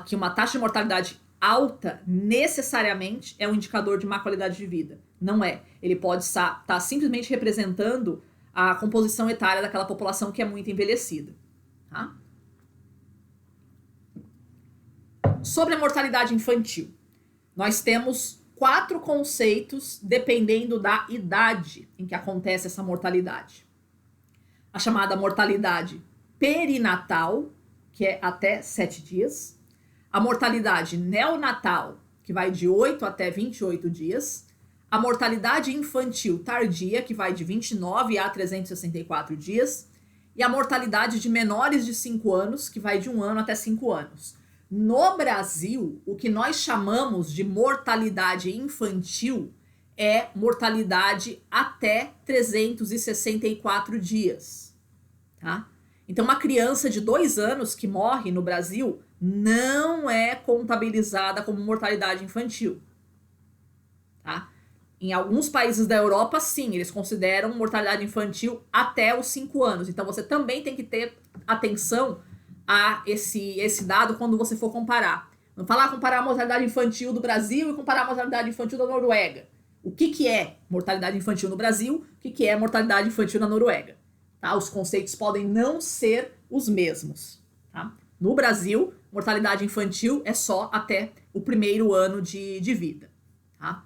que uma taxa de mortalidade alta necessariamente é um indicador de má qualidade de vida. Não é. Ele pode estar simplesmente representando a composição etária daquela população que é muito envelhecida. Tá? Sobre a mortalidade infantil, nós temos 4 conceitos dependendo da idade em que acontece essa mortalidade. A chamada mortalidade perinatal, que é até 7 dias. A mortalidade neonatal, que vai de 8 até 28 dias. A mortalidade infantil tardia, que vai de 29 a 364 dias. E a mortalidade de menores de 5 anos, que vai de 1 ano até 5 anos. No Brasil, o que nós chamamos de mortalidade infantil é mortalidade até 364 dias. Tá? Então, uma criança de 2 anos que morre no Brasil não é contabilizada como mortalidade infantil. Tá? Em alguns países da Europa, sim, eles consideram mortalidade infantil até os 5 anos. Então, você também tem que ter atenção a esse dado quando você for comparar. Não falar comparar a mortalidade infantil do Brasil e comparar a mortalidade infantil da Noruega. O que é mortalidade infantil no Brasil? O que é mortalidade infantil na Noruega? Tá? Os conceitos podem não ser os mesmos. Tá? No Brasil, mortalidade infantil é só até o primeiro ano de vida. Tá?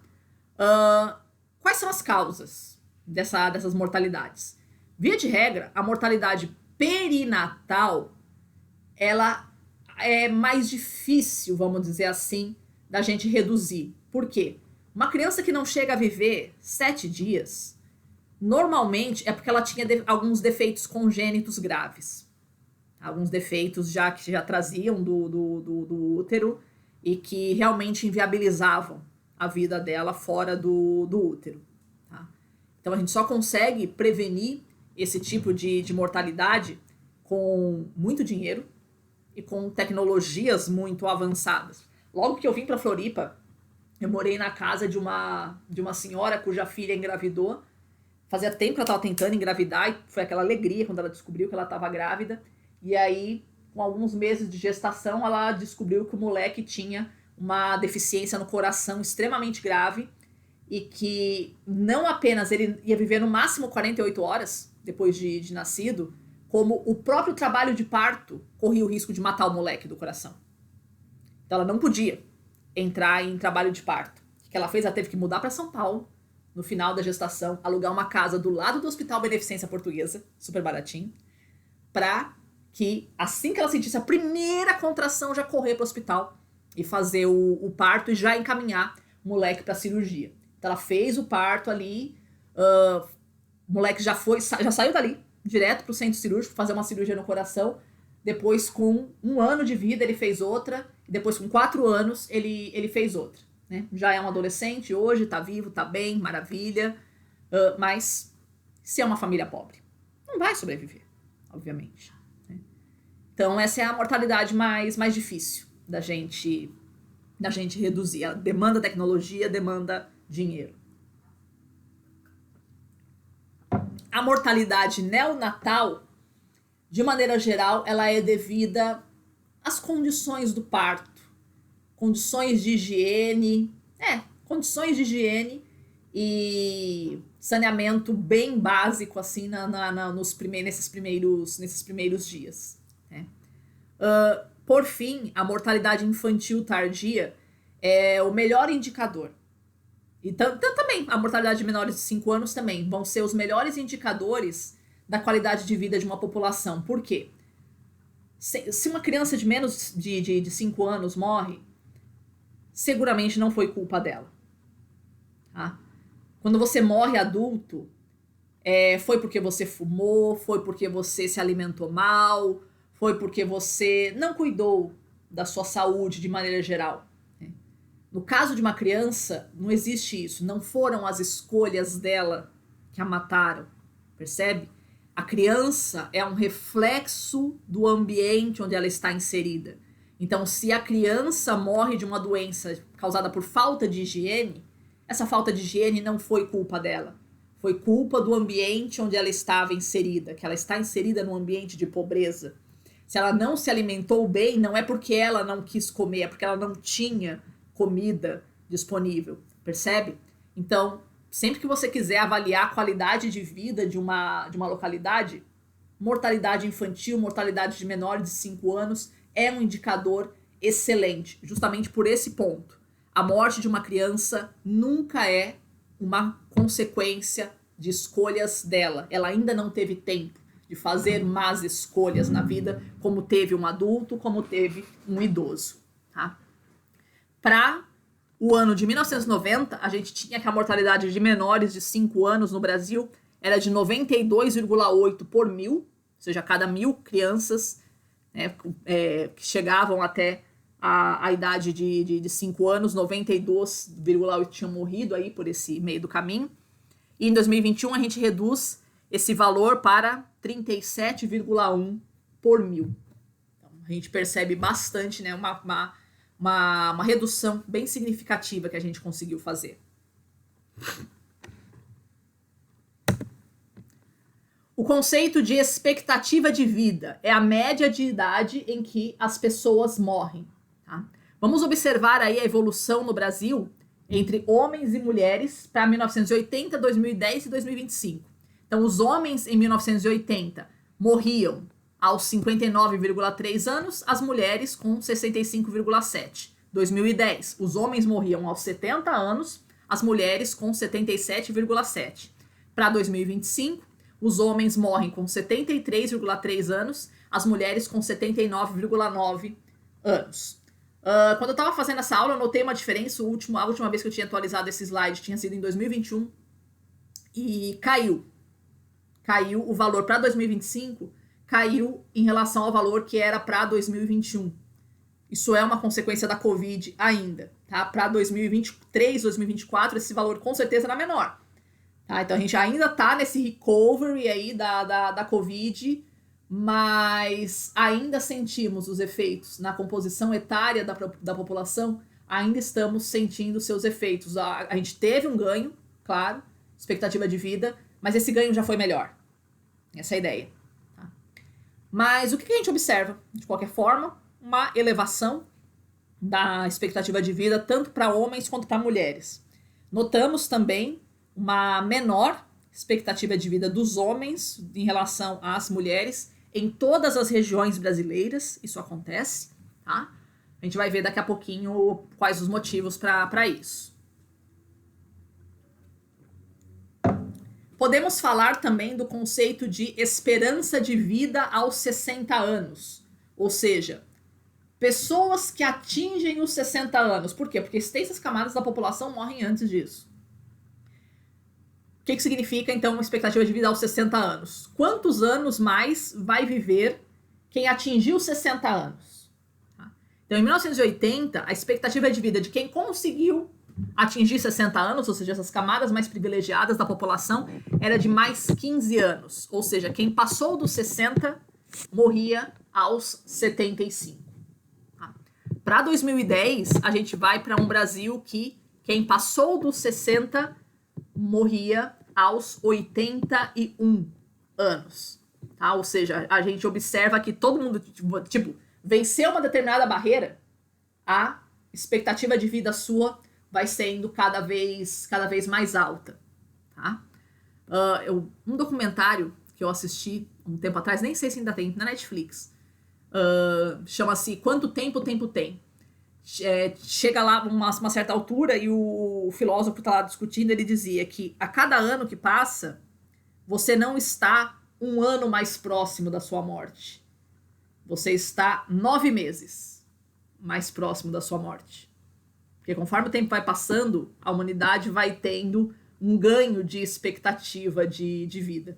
Quais são as causas dessas mortalidades? Via de regra, a mortalidade perinatal ela é mais difícil, vamos dizer assim, da gente reduzir. Por quê? Uma criança que não chega a viver 7 dias, normalmente é porque ela tinha alguns defeitos congênitos graves. Alguns defeitos que já traziam do útero e que realmente inviabilizavam a vida dela fora do útero. Tá? Então a gente só consegue prevenir esse tipo de mortalidade com muito dinheiro e com tecnologias muito avançadas. Logo que eu vim para Floripa, eu morei na casa de uma senhora cuja filha engravidou. Fazia tempo que ela estava tentando engravidar e foi aquela alegria quando ela descobriu que ela estava grávida. E aí, com alguns meses de gestação, ela descobriu que o moleque tinha uma deficiência no coração extremamente grave e que não apenas ele ia viver no máximo 48 horas depois de nascido, como o próprio trabalho de parto corria o risco de matar o moleque do coração. Então ela não podia entrar em trabalho de parto. O que ela fez? Ela teve que mudar para São Paulo, no final da gestação, alugar uma casa do lado do Hospital Beneficência Portuguesa, super baratinho, para que assim que ela sentisse a primeira contração, já correr para o hospital e fazer o parto e já encaminhar o moleque para cirurgia. Então ela fez o parto ali, o moleque já saiu dali, direto para o centro cirúrgico, fazer uma cirurgia no coração. Depois, com 1 ano de vida, ele fez outra. E depois, com 4 anos, ele fez outra. Né? Já é um adolescente hoje, tá vivo, tá bem, maravilha. Mas, se é uma família pobre, não vai sobreviver, obviamente. Né? Então, essa é a mortalidade mais difícil da gente da gente reduzir. Ela demanda tecnologia, demanda dinheiro. A mortalidade neonatal, de maneira geral, ela é devida às condições do parto, condições de higiene, e saneamento bem básico assim nesses primeiros dias. Né? Por fim, a mortalidade infantil tardia é o melhor indicador. E também a mortalidade de menores de 5 anos também vão ser os melhores indicadores da qualidade de vida de uma população. Por quê? Se uma criança de menos de 5 anos morre, seguramente não foi culpa dela. Tá? Quando você morre adulto, foi porque você fumou, foi porque você se alimentou mal, foi porque você não cuidou da sua saúde de maneira geral. No caso de uma criança, não existe isso. Não foram as escolhas dela que a mataram, percebe? A criança é um reflexo do ambiente onde ela está inserida. Então, se a criança morre de uma doença causada por falta de higiene, essa falta de higiene não foi culpa dela. Foi culpa do ambiente onde ela estava inserida, que ela está inserida num ambiente de pobreza. Se ela não se alimentou bem, não é porque ela não quis comer, é porque ela não tinha comida disponível, percebe? Então, sempre que você quiser avaliar a qualidade de vida de uma localidade, mortalidade infantil, mortalidade de menores de 5 anos é um indicador excelente, justamente por esse ponto. A morte de uma criança nunca é uma consequência de escolhas dela. Ela ainda não teve tempo de fazer más escolhas na vida, como teve um adulto, como teve um idoso, tá? Para o ano de 1990, a gente tinha que a mortalidade de menores de 5 anos no Brasil era de 92,8 por mil, ou seja, a cada 1.000 crianças, né, que chegavam até a idade de 5 anos, 92,8 tinham morrido aí por esse meio do caminho. E em 2021 a gente reduz esse valor para 37,1 por mil. Então, a gente percebe bastante, né, uma redução bem significativa que a gente conseguiu fazer. O conceito de expectativa de vida é a média de idade em que as pessoas morrem. Tá? Vamos observar aí a evolução no Brasil entre homens e mulheres para 1980, 2010 e 2025. Então, os homens em 1980 morriam aos 59,3 anos, as mulheres com 65,7. 2010, os homens morriam aos 70 anos, as mulheres com 77,7. Para 2025, os homens morrem com 73,3 anos, as mulheres com 79,9 anos. Quando eu estava fazendo essa aula, eu notei uma diferença. A última vez que eu tinha atualizado esse slide tinha sido em 2021 e caiu o valor para 2025, caiu em relação ao valor que era para 2021. Isso é uma consequência da Covid ainda, tá? Para 2023, 2024, esse valor com certeza era menor. Tá? Então a gente ainda tá nesse recovery aí da Covid, mas ainda sentimos os efeitos na composição etária da população, ainda estamos sentindo seus efeitos. A gente teve um ganho, claro, expectativa de vida, mas esse ganho já foi melhor. Essa é a ideia. Tá? Mas o que a gente observa? De qualquer forma, uma elevação da expectativa de vida tanto para homens quanto para mulheres. Notamos também uma menor expectativa de vida dos homens em relação às mulheres em todas as regiões brasileiras. Isso acontece, tá? A gente vai ver daqui a pouquinho quais os motivos para isso. Podemos falar também do conceito de esperança de vida aos 60 anos, ou seja, pessoas que atingem os 60 anos. Por quê? Porque extensas camadas da população morrem antes disso. O que significa, então, uma expectativa de vida aos 60 anos? Quantos anos mais vai viver quem atingiu 60 anos? Tá? Então, em 1980, a expectativa de vida de quem conseguiu atingir 60 anos, ou seja, essas camadas mais privilegiadas da população, era de mais 15 anos. Ou seja, quem passou dos 60 morria aos 75. para 2010, a gente vai para um Brasil que quem passou dos 60 morria aos 81 anos. Tá? Ou seja, a gente observa que todo mundo, tipo, venceu uma determinada barreira, a expectativa de vida sua vai sendo cada vez mais alta. Tá? Um documentário que eu assisti um tempo atrás, nem sei se ainda tem, na Netflix, chama-se Quanto Tempo o Tempo Tem? Chega lá uma certa altura e o filósofo que está lá discutindo, ele dizia que a cada ano que passa, você não está um ano mais próximo da sua morte. Você está 9 meses mais próximo da sua morte. Porque conforme o tempo vai passando, a humanidade vai tendo um ganho de expectativa de vida.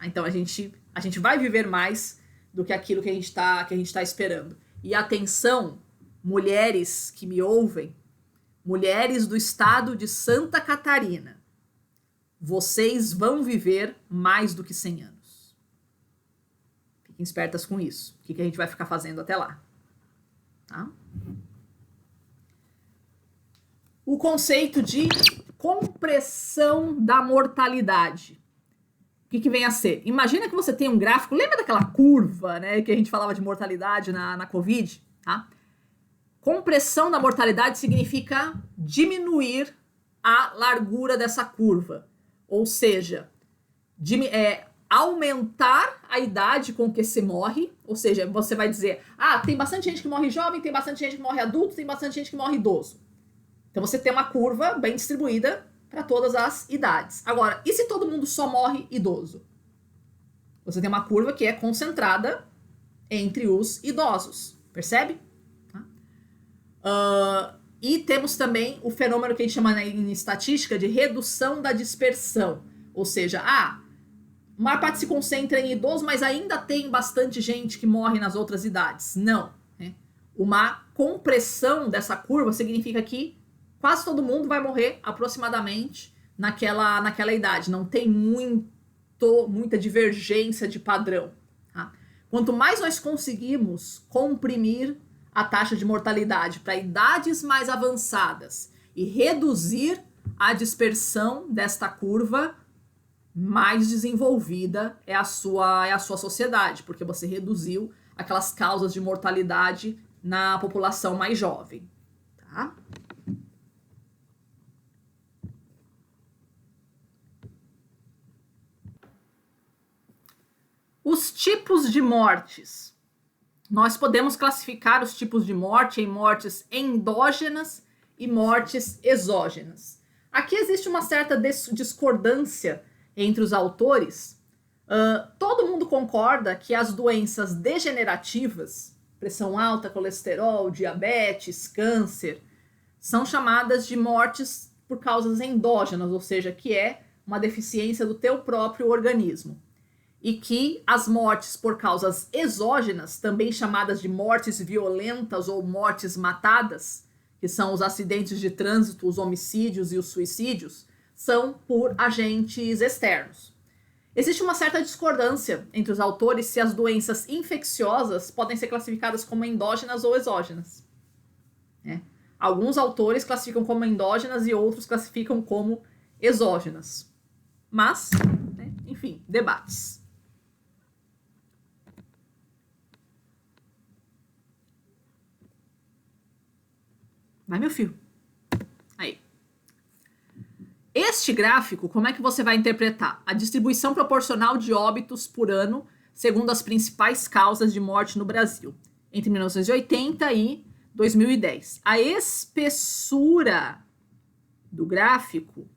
Então a gente vai viver mais do que aquilo que a gente tá esperando. E atenção, mulheres que me ouvem, mulheres do estado de Santa Catarina, vocês vão viver mais do que 100 anos. Fiquem espertas com isso. O que a gente vai ficar fazendo até lá? Tá? O conceito de compressão da mortalidade. O que vem a ser? Imagina que você tem um gráfico, lembra daquela curva, né, que a gente falava de mortalidade na Covid? Tá? Compressão da mortalidade significa diminuir a largura dessa curva. Ou seja, aumentar a idade com que se morre. Ou seja, você vai dizer, tem bastante gente que morre jovem, tem bastante gente que morre adulto, tem bastante gente que morre idoso. Então você tem uma curva bem distribuída para todas as idades. Agora, e se todo mundo só morre idoso? Você tem uma curva que é concentrada entre os idosos, percebe? E temos também o fenômeno que a gente chama em estatística de redução da dispersão. Ou seja, a maior parte se concentra em idosos, mas ainda tem bastante gente que morre nas outras idades. Não. Né? Uma compressão dessa curva significa que quase todo mundo vai morrer aproximadamente naquela idade. Não tem muita divergência de padrão. Tá? Quanto mais nós conseguimos comprimir a taxa de mortalidade para idades mais avançadas e reduzir a dispersão desta curva, mais desenvolvida é a sua sociedade, porque você reduziu aquelas causas de mortalidade na população mais jovem. Tá? Os tipos de mortes. Nós podemos classificar os tipos de morte em mortes endógenas e mortes exógenas. Aqui existe uma certa discordância entre os autores. Todo mundo concorda que as doenças degenerativas, pressão alta, colesterol, diabetes, câncer, são chamadas de mortes por causas endógenas, ou seja, que é uma deficiência do teu próprio organismo. E que as mortes por causas exógenas, também chamadas de mortes violentas ou mortes matadas, que são os acidentes de trânsito, os homicídios e os suicídios, são por agentes externos. Existe uma certa discordância entre os autores se as doenças infecciosas podem ser classificadas como endógenas ou exógenas. Alguns autores classificam como endógenas e outros classificam como exógenas. Mas, enfim, debates. Vai, meu filho. Aí. Este gráfico, como é que você vai interpretar? A distribuição proporcional de óbitos por ano, segundo as principais causas de morte no Brasil, entre 1980 e 2010. A espessura do gráfico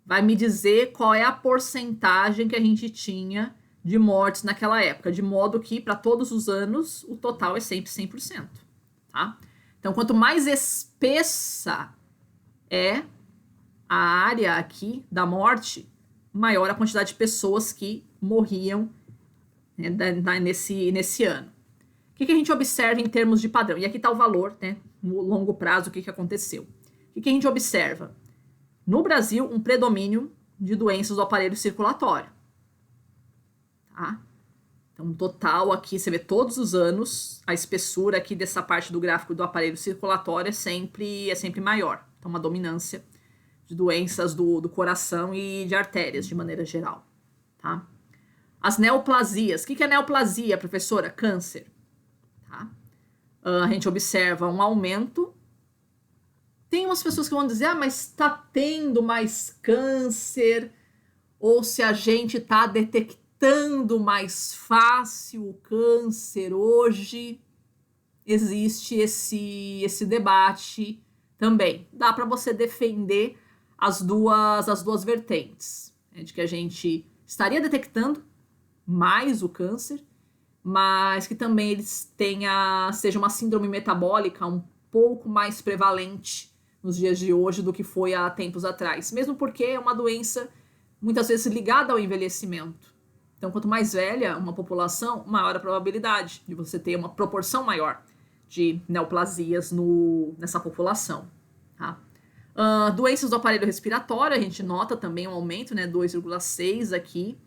vai me dizer qual é a porcentagem que a gente tinha de mortes naquela época, de modo que, para todos os anos, o total é sempre 100%. Tá? Então, quanto mais espessa é a área aqui da morte, maior a quantidade de pessoas que morriam, né, nesse ano. O que a gente observa em termos de padrão? E aqui está o valor, né, no longo prazo, o que aconteceu. O que a gente observa? No Brasil, um predomínio de doenças do aparelho circulatório. Tá? Então, no total aqui, você vê todos os anos, a espessura aqui dessa parte do gráfico do aparelho circulatório é sempre maior. Então, uma dominância de doenças do coração e de artérias, de maneira geral, tá? As neoplasias. O que é neoplasia, professora? Câncer, tá? A gente observa um aumento. Tem umas pessoas que vão dizer, mas está tendo mais câncer, ou se a gente está detectando mais fácil o câncer hoje. Existe esse debate também. Dá para você defender as duas vertentes, né, de que a gente estaria detectando mais o câncer, mas que também eles seja uma síndrome metabólica um pouco mais prevalente nos dias de hoje do que foi há tempos atrás, mesmo porque é uma doença muitas vezes ligada ao envelhecimento. Então, quanto mais velha uma população, maior a probabilidade de você ter uma proporção maior de neoplasias nessa população, tá? Doenças do aparelho respiratório, a gente nota também um aumento, né, 2,6 aqui.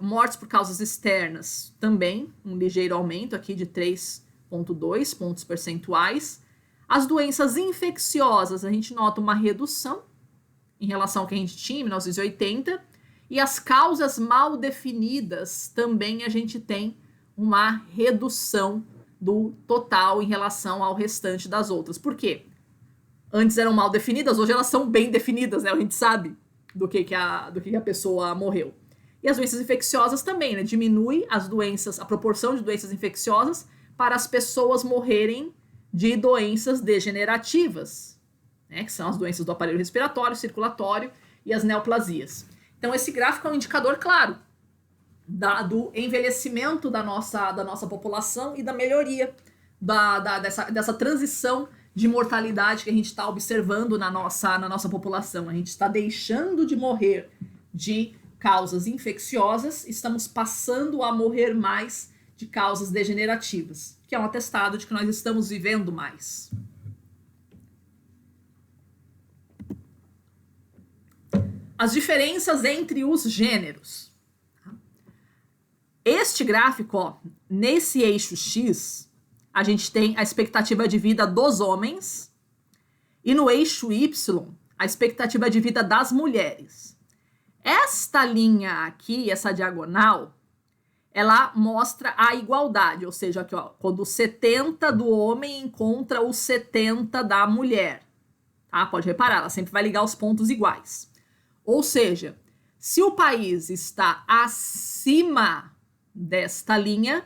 Mortes por causas externas, também um ligeiro aumento aqui de 3,2 pontos percentuais. As doenças infecciosas, a gente nota uma redução em relação ao que a gente tinha em 1980. E as causas mal definidas, também a gente tem uma redução do total em relação ao restante das outras. Por quê? Antes eram mal definidas, hoje elas são bem definidas, né? A gente sabe do que a pessoa morreu. E as doenças infecciosas também, né? Diminui a proporção de doenças infecciosas para as pessoas morrerem de doenças degenerativas, né? Que são as doenças do aparelho respiratório, circulatório e as neoplasias. Então, esse gráfico é um indicador claro do envelhecimento da nossa população e da melhoria dessa transição de mortalidade que a gente está observando na nossa população. A gente está deixando de morrer de causas infecciosas, estamos passando a morrer mais de causas degenerativas, que é um atestado de que nós estamos vivendo mais. As diferenças entre os gêneros. Este gráfico, ó, nesse eixo X, a gente tem a expectativa de vida dos homens e no eixo Y, a expectativa de vida das mulheres. Esta linha aqui, essa diagonal, ela mostra a igualdade, ou seja, aqui, ó, quando o 70 do homem encontra o 70 da mulher. Tá? Pode reparar, ela sempre vai ligar os pontos iguais. Ou seja, se o país está acima desta linha,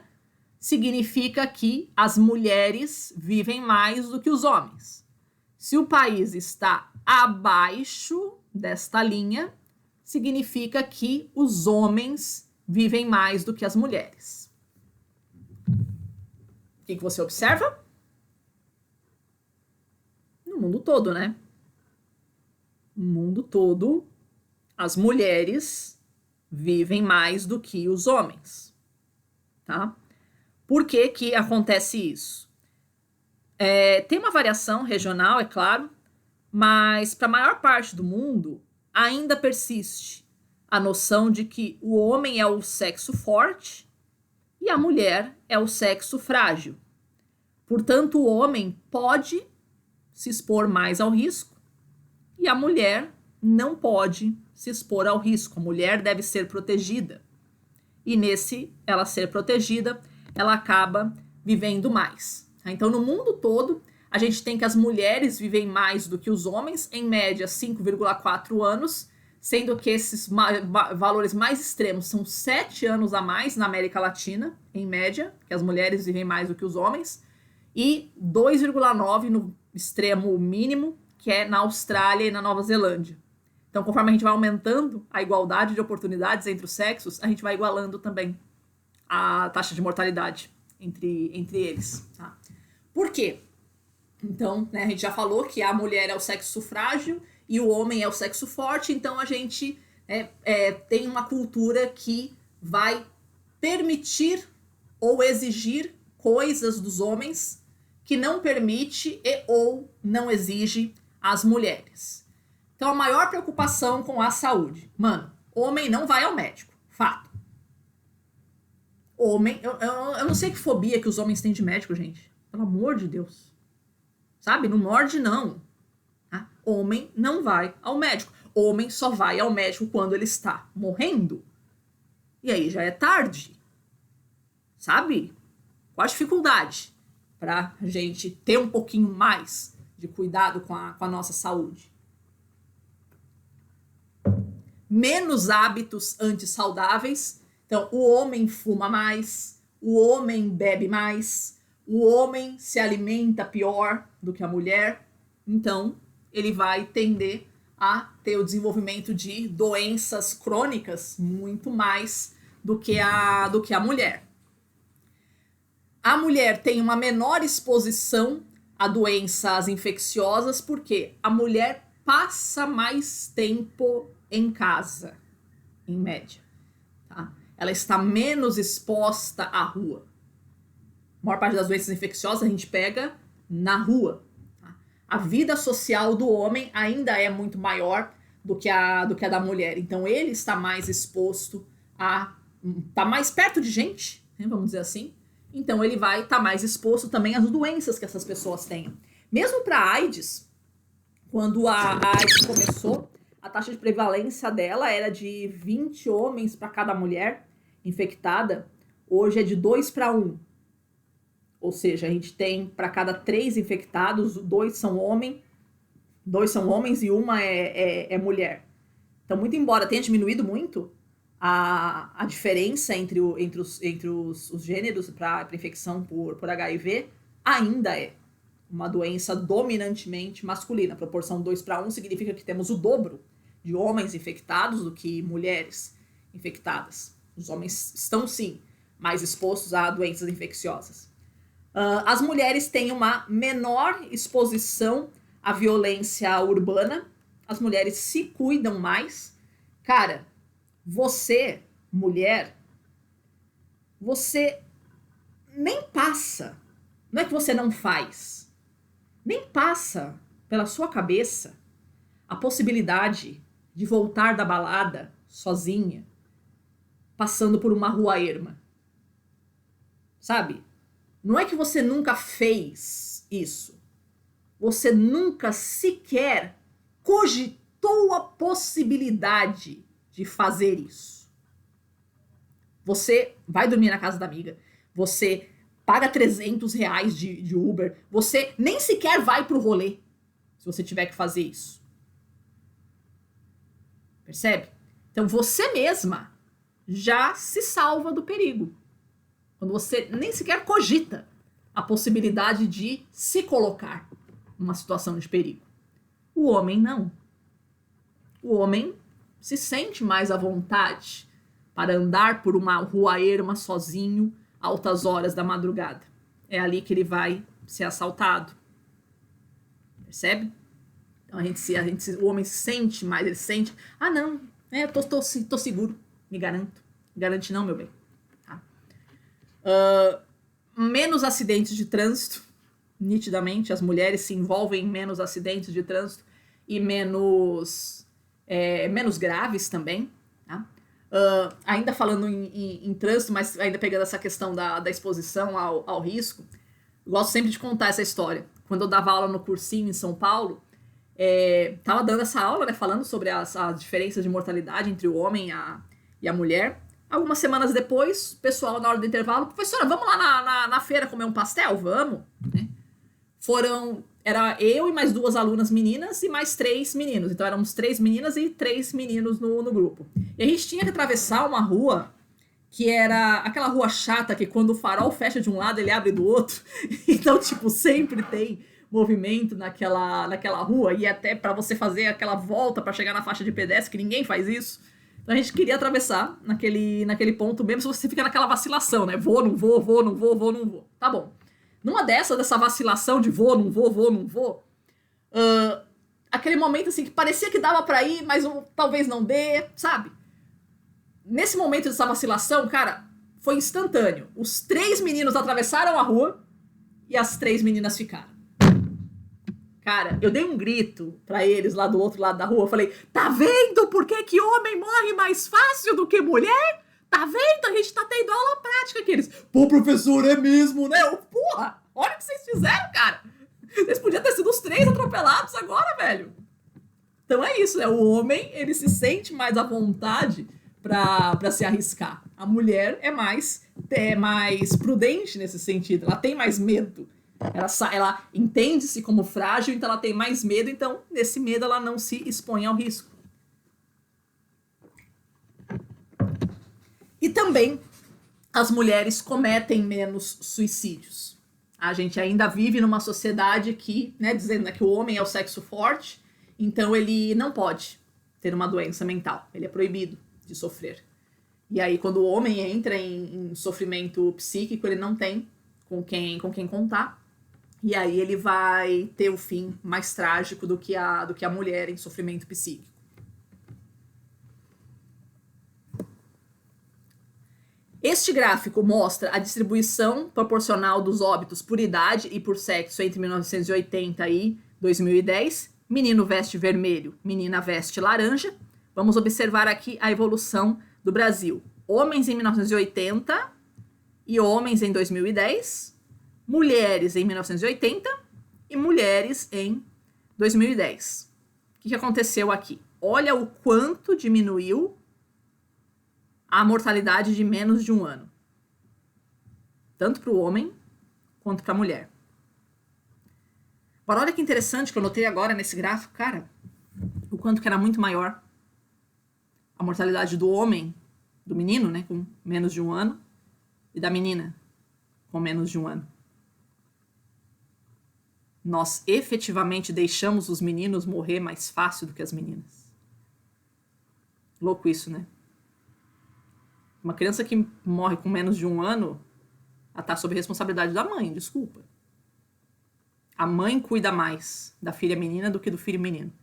significa que as mulheres vivem mais do que os homens. Se o país está abaixo desta linha, significa que os homens vivem mais do que as mulheres. O que você observa? No mundo todo, né? No mundo todo, as mulheres vivem mais do que os homens, tá? Por que que acontece isso? Tem uma variação regional, é claro, mas para a maior parte do mundo ainda persiste a noção de que o homem é o sexo forte e a mulher é o sexo frágil. Portanto, o homem pode se expor mais ao risco e a mulher não pode se expor ao risco. A mulher deve ser protegida. E ela ser protegida, ela acaba vivendo mais. Então, no mundo todo, a gente tem que as mulheres vivem mais do que os homens, em média 5,4 anos, sendo que esses valores mais extremos são 7 anos a mais na América Latina, em média, que as mulheres vivem mais do que os homens, e 2,9 no extremo mínimo, que é na Austrália e na Nova Zelândia. Então, conforme a gente vai aumentando a igualdade de oportunidades entre os sexos, a gente vai igualando também a taxa de mortalidade entre eles. Tá? Por quê? Então, né, a gente já falou que a mulher é o sexo frágil e o homem é o sexo forte, então a gente tem uma cultura que vai permitir ou exigir coisas dos homens que não permite ou não exige às mulheres. Então, a maior preocupação com a saúde. Mano, homem não vai ao médico. Fato. Homem, eu não sei que fobia que os homens têm de médico, gente. Pelo amor de Deus. Sabe? Não morde, não. Tá? Homem não vai ao médico. Homem só vai ao médico quando ele está morrendo. E aí já é tarde. Sabe? Qual a dificuldade pra gente ter um pouquinho mais de cuidado com a nossa saúde? Menos hábitos antissaudáveis. Então, o homem fuma mais, o homem bebe mais, o homem se alimenta pior do que a mulher. Então, ele vai tender a ter o desenvolvimento de doenças crônicas muito mais do que a mulher. A mulher tem uma menor exposição a doenças infecciosas porque a mulher passa mais tempo em casa, em média. Tá? Ela está menos exposta à rua. A maior parte das doenças infecciosas a gente pega na rua. Tá? A vida social do homem ainda é muito maior do que a da mulher. Então ele está mais exposto está mais perto de gente, né, vamos dizer assim. Então ele vai estar mais exposto também às doenças que essas pessoas têm. Mesmo para a AIDS, quando a AIDS começou, a taxa de prevalência dela era de 20 homens para cada mulher infectada. Hoje é de 2 para 1. Ou seja, a gente tem para cada 3 infectados, 2 são homens e uma é mulher. Então, muito embora tenha diminuído muito a diferença entre os gêneros para infecção por HIV, ainda é uma doença dominantemente masculina. A proporção 2 para 1 significa que temos o dobro de homens infectados do que mulheres infectadas. Os homens estão, sim, mais expostos a doenças infecciosas. As mulheres têm uma menor exposição à violência urbana. As mulheres se cuidam mais. Cara, você, mulher, você nem passa, não é que você não faz, nem passa pela sua cabeça a possibilidade de voltar da balada sozinha, passando por uma rua erma. Sabe? Não é que você nunca fez isso. Você nunca sequer cogitou a possibilidade de fazer isso. Você vai dormir na casa da amiga, você paga R$300 de Uber, você nem sequer vai pro rolê se você tiver que fazer isso. Percebe? Então você mesma já se salva do perigo. Quando você nem sequer cogita a possibilidade de se colocar numa situação de perigo. O homem não. O homem se sente mais à vontade para andar por uma rua erma sozinho, altas horas da madrugada. É ali que ele vai ser assaltado. Percebe? Então o homem se sente mais, ele sente, não, eu tô seguro, me garanto. Garante não, meu bem. Tá? Menos acidentes de trânsito, nitidamente, as mulheres se envolvem em menos acidentes de trânsito e menos graves também. Tá? Ainda falando em trânsito, mas ainda pegando essa questão da exposição ao risco, eu gosto sempre de contar essa história. Quando eu dava aula no cursinho em São Paulo, tava dando essa aula, né, falando sobre as diferenças de mortalidade entre o homem e a mulher. Algumas semanas depois, o pessoal, na hora do intervalo, professora, vamos lá na feira comer um pastel? Vamos. Né? Era eu e mais 2 alunas meninas e mais 3 meninos. Então éramos 3 meninas e 3 meninos no grupo. E a gente tinha que atravessar uma rua que era aquela rua chata que quando o farol fecha de um lado, ele abre do outro. Então, tipo, sempre tem movimento naquela rua. E até para você fazer aquela volta para chegar na faixa de pedestre, que ninguém faz isso. Então a gente queria atravessar naquele ponto mesmo, se você fica naquela vacilação, né? Vou, não vou, vou, não vou, vou, não vou. Tá bom. Numa dessa vacilação de vou, não vou, aquele momento assim que parecia que dava pra ir, mas talvez não dê, sabe? Nesse momento dessa vacilação, cara, foi instantâneo. Os 3 meninos atravessaram a rua e as 3 meninas ficaram. Cara, eu dei um grito pra eles lá do outro lado da rua. Eu falei, tá vendo por que homem morre mais fácil do que mulher? Tá vendo? A gente tá tendo aula prática aqueles. Pô, professor, é mesmo, né? Porra, olha o que vocês fizeram, cara. Vocês podiam ter sido os 3 atropelados agora, velho. Então é isso, né? O homem, ele se sente mais à vontade pra se arriscar. A mulher é mais prudente nesse sentido. Ela tem mais medo. Ela entende-se como frágil, então ela tem mais medo. Então, nesse medo, ela não se expõe ao risco. E também as mulheres cometem menos suicídios. A gente ainda vive numa sociedade que, né, dizendo que o homem é o sexo forte, então ele não pode ter uma doença mental. Ele é proibido de sofrer. E aí, quando o homem entra em sofrimento psíquico, ele não tem com quem contar. E aí ele vai ter o fim mais trágico do que a mulher em sofrimento psíquico. Este gráfico mostra a distribuição proporcional dos óbitos por idade e por sexo entre 1980 e 2010. Menino veste vermelho, menina veste laranja. Vamos observar aqui a evolução do Brasil. Homens em 1980 e homens em 2010. Mulheres em 1980 e mulheres em 2010. O que aconteceu aqui? Olha o quanto diminuiu a mortalidade de menos de um ano. Tanto para o homem quanto para a mulher. Agora, olha que interessante que eu notei agora nesse gráfico, cara. O quanto que era muito maior a mortalidade do homem, do menino, né, com menos de um ano, e da menina, com menos de um ano. Nós efetivamente deixamos os meninos morrer mais fácil do que as meninas. Louco isso, né? Uma criança que morre com menos de um ano, ela tá sob responsabilidade da mãe, desculpa. A mãe cuida mais da filha menina do que do filho menino.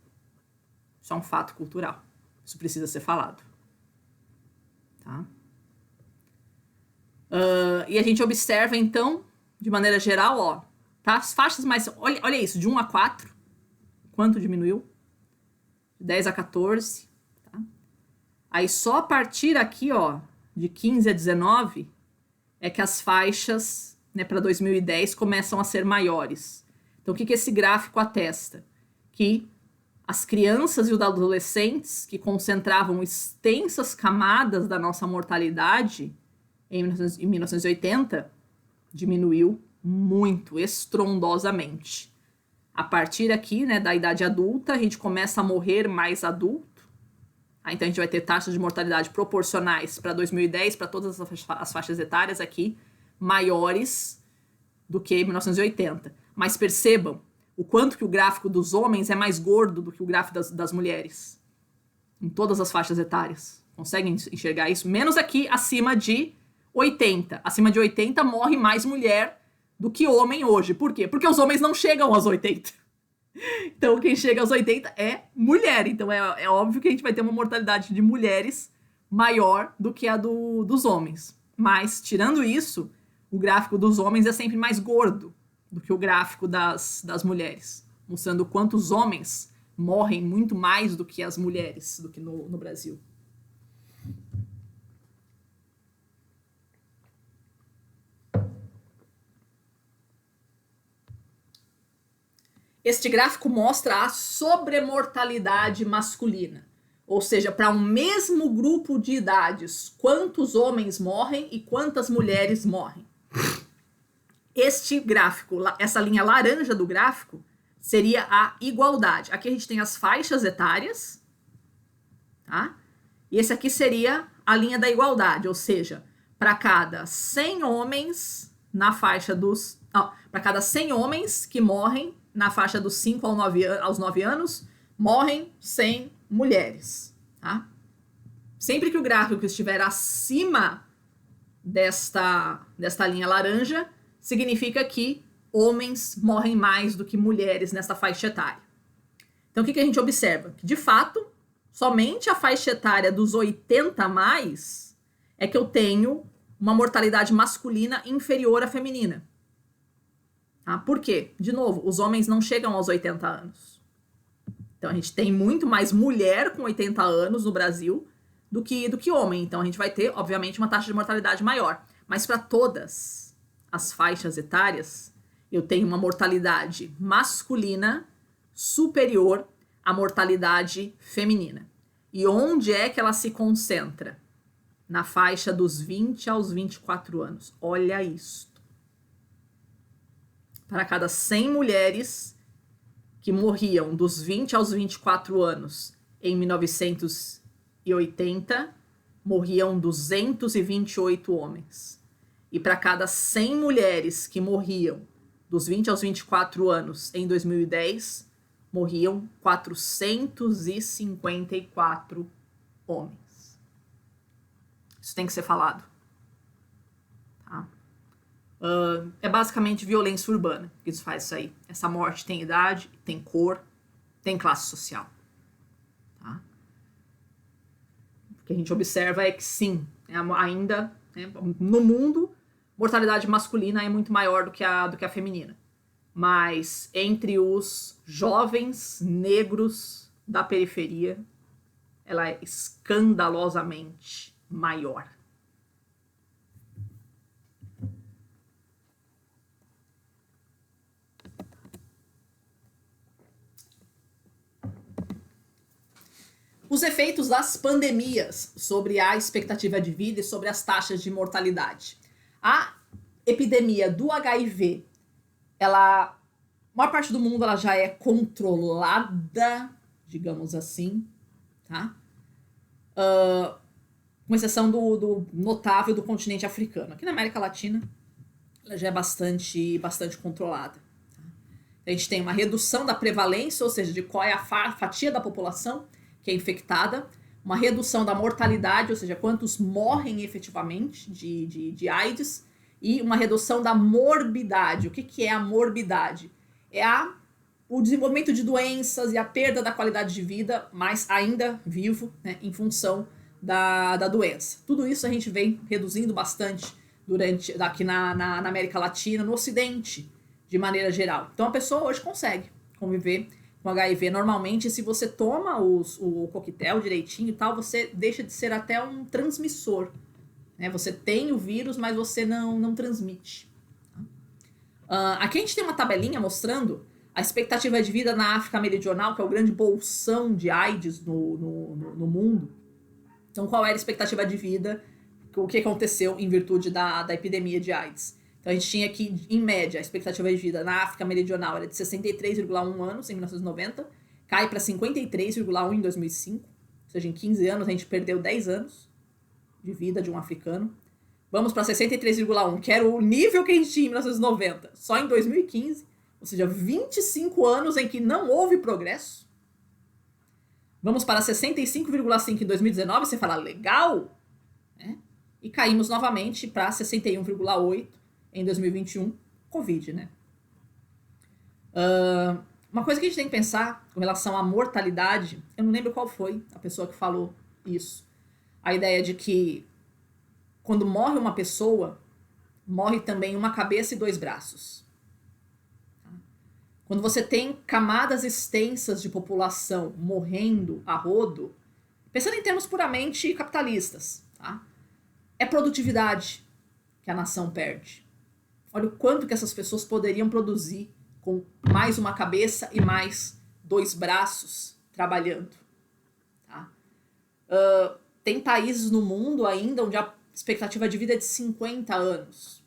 Isso é um fato cultural. Isso precisa ser falado. Tá? E a gente observa, então, de maneira geral, ó, tá? As faixas mais... Olha isso, de 1 a 4. Quanto diminuiu? De 10 a 14. Tá? Aí só a partir aqui, ó, de 15 a 19, é que as faixas, né, para 2010 começam a ser maiores. Então, o que esse gráfico atesta? Que as crianças e os adolescentes que concentravam extensas camadas da nossa mortalidade em 1980 diminuiu muito, estrondosamente. A partir aqui, né, da idade adulta, a gente começa a morrer mais adulto. Então a gente vai ter taxas de mortalidade proporcionais para 2010, para todas as faixas etárias aqui, maiores do que 1980. Mas percebam o quanto que o gráfico dos homens é mais gordo do que o gráfico das mulheres. Em todas as faixas etárias. Conseguem enxergar isso? Menos aqui acima de 80. Acima de 80 morre mais mulher do que homem hoje. Por quê? Porque os homens não chegam aos 80. Então, quem chega aos 80 é mulher. Então, é óbvio que a gente vai ter uma mortalidade de mulheres maior do que a dos homens. Mas, tirando isso, o gráfico dos homens é sempre mais gordo do que o gráfico das mulheres. Mostrando quantos homens morrem muito mais do que as mulheres, do que no Brasil. Este gráfico mostra a sobremortalidade masculina. Ou seja, para um mesmo grupo de idades, quantos homens morrem e quantas mulheres morrem. Este gráfico, essa linha laranja do gráfico, seria a igualdade. Aqui a gente tem as faixas etárias, tá? E esse aqui seria a linha da igualdade, ou seja, para cada 100 homens na faixa dos... para cada 100 homens que morrem na faixa dos 5 aos 9 anos, morrem 100 mulheres. Tá? Sempre que o gráfico estiver acima desta linha laranja, significa que homens morrem mais do que mulheres nessa faixa etária. Então, o que a gente observa? Que, de fato, somente a faixa etária dos 80 a mais é que eu tenho uma mortalidade masculina inferior à feminina. Tá? Por quê? De novo, os homens não chegam aos 80 anos. Então, a gente tem muito mais mulher com 80 anos no Brasil do que homem. Então a gente vai ter, obviamente, uma taxa de mortalidade maior. Mas para todas as faixas etárias, eu tenho uma mortalidade masculina superior à mortalidade feminina. E onde é que ela se concentra? Na faixa dos 20 aos 24 anos. Olha isso. Para cada 100 mulheres que morriam dos 20 aos 24 anos em 1980, morriam 228 homens. E para cada 100 mulheres que morriam dos 20 aos 24 anos em 2010, morriam 454 homens. Isso tem que ser falado. Tá? É basicamente violência urbana que isso faz isso aí. Essa morte tem idade, tem cor, tem classe social. Tá? O que a gente observa é que sim, ainda no mundo, mortalidade masculina é muito maior do que a feminina. Mas entre os jovens negros da periferia, ela é escandalosamente maior. Os efeitos das pandemias sobre a expectativa de vida e sobre as taxas de mortalidade. A epidemia do HIV, a maior parte do mundo ela já é controlada, digamos assim, tá? Com exceção do notável do continente africano. Aqui na América Latina, ela já é bastante controlada. Tá? A gente tem uma redução da prevalência, ou seja, de qual é a fatia da população que é infectada, uma redução da mortalidade, ou seja, quantos morrem efetivamente de AIDS, e uma redução da morbidade. O que é a morbidade? É o desenvolvimento de doenças e a perda da qualidade de vida, mas ainda vivo, né, em função da doença. Tudo isso a gente vem reduzindo bastante aqui na América Latina, no Ocidente, de maneira geral. Então a pessoa hoje consegue conviver com HIV normalmente. Se você toma o coquetel direitinho e tal, você deixa de ser até um transmissor. Né? Você tem o vírus, mas você não transmite. Aqui a gente tem uma tabelinha mostrando a expectativa de vida na África Meridional, que é o grande bolsão de AIDS no mundo. Então, qual era a expectativa de vida? O que aconteceu em virtude da epidemia de AIDS? Então, a gente tinha aqui, em média, a expectativa de vida na África Meridional era de 63,1 anos em 1990, cai para 53,1 em 2005, ou seja, em 15 anos a gente perdeu 10 anos de vida de um africano. Vamos para 63,1, que era o nível que a gente tinha em 1990, só em 2015, ou seja, 25 anos em que não houve progresso. Vamos para 65,5 em 2019, você fala, legal, né? E caímos novamente para 61,8 em 2021, Covid, né? Uma coisa que a gente tem que pensar com relação à mortalidade, eu não lembro qual foi a pessoa que falou isso, a ideia de que quando morre uma pessoa, morre também uma cabeça e 2 braços. Quando você tem camadas extensas de população morrendo a rodo, pensando em termos puramente capitalistas, tá? É produtividade que a nação perde. Olha o quanto que essas pessoas poderiam produzir com mais uma cabeça e mais 2 braços trabalhando. Tá? Tem países no mundo ainda onde a expectativa de vida é de 50 anos.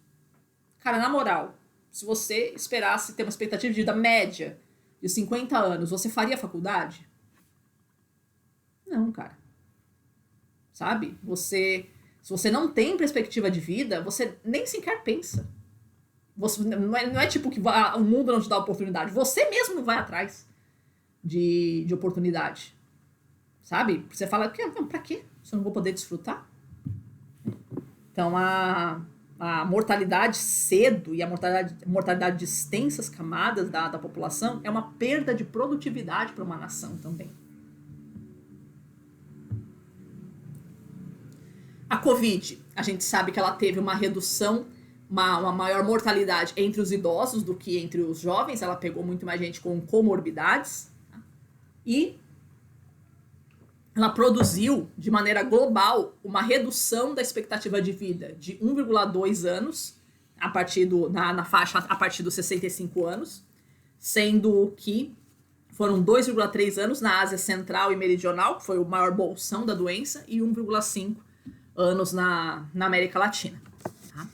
Cara, na moral, se você esperasse ter uma expectativa de vida média de 50 anos, você faria faculdade? Não, cara. Sabe? Se você não tem perspectiva de vida, você nem sequer pensa. Não é tipo que o mundo não te dá oportunidade. Você mesmo não vai atrás de oportunidade. Sabe? Você fala, pra quê? Se eu não vou poder desfrutar? Então, a mortalidade cedo e a mortalidade de extensas camadas da população é uma perda de produtividade para uma nação também. A Covid, a gente sabe que ela teve uma redução, uma maior mortalidade entre os idosos do que entre os jovens. Ela pegou muito mais gente com comorbidades. Tá? E ela produziu, de maneira global, uma redução da expectativa de vida de 1,2 anos, na faixa a partir dos 65 anos, sendo que foram 2,3 anos na Ásia Central e Meridional, que foi o maior bolsão da doença, e 1,5 anos na América Latina. Tá?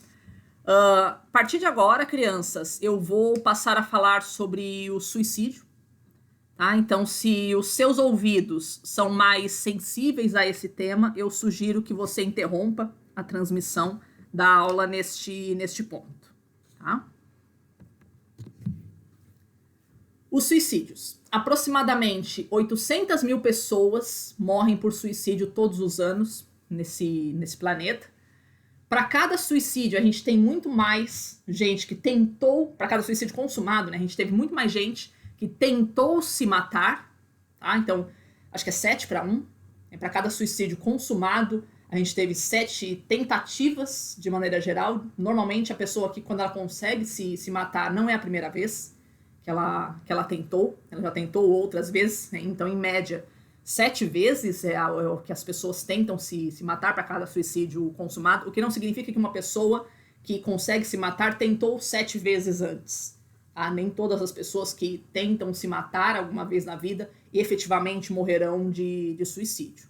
A partir de agora, crianças, eu vou passar a falar sobre o suicídio. Tá? Então, se os seus ouvidos são mais sensíveis a esse tema, eu sugiro que você interrompa a transmissão da aula neste ponto. Tá? Os suicídios. Aproximadamente 800 mil pessoas morrem por suicídio todos os anos nesse planeta. Para cada suicídio, a gente tem muito mais gente que tentou, para cada suicídio consumado, né, a gente teve muito mais gente que tentou se matar, tá? Então, acho que é 7-1. Para cada suicídio consumado, a gente teve 7 tentativas, de maneira geral. Normalmente, a pessoa que, quando ela consegue se matar, não é a primeira vez que ela tentou. Ela já tentou outras vezes, né? Então, em média, 7 vezes é o que as pessoas tentam se matar para cada suicídio consumado, o que não significa que uma pessoa que consegue se matar tentou 7 vezes antes. Nem todas as pessoas que tentam se matar alguma vez na vida efetivamente morrerão de suicídio.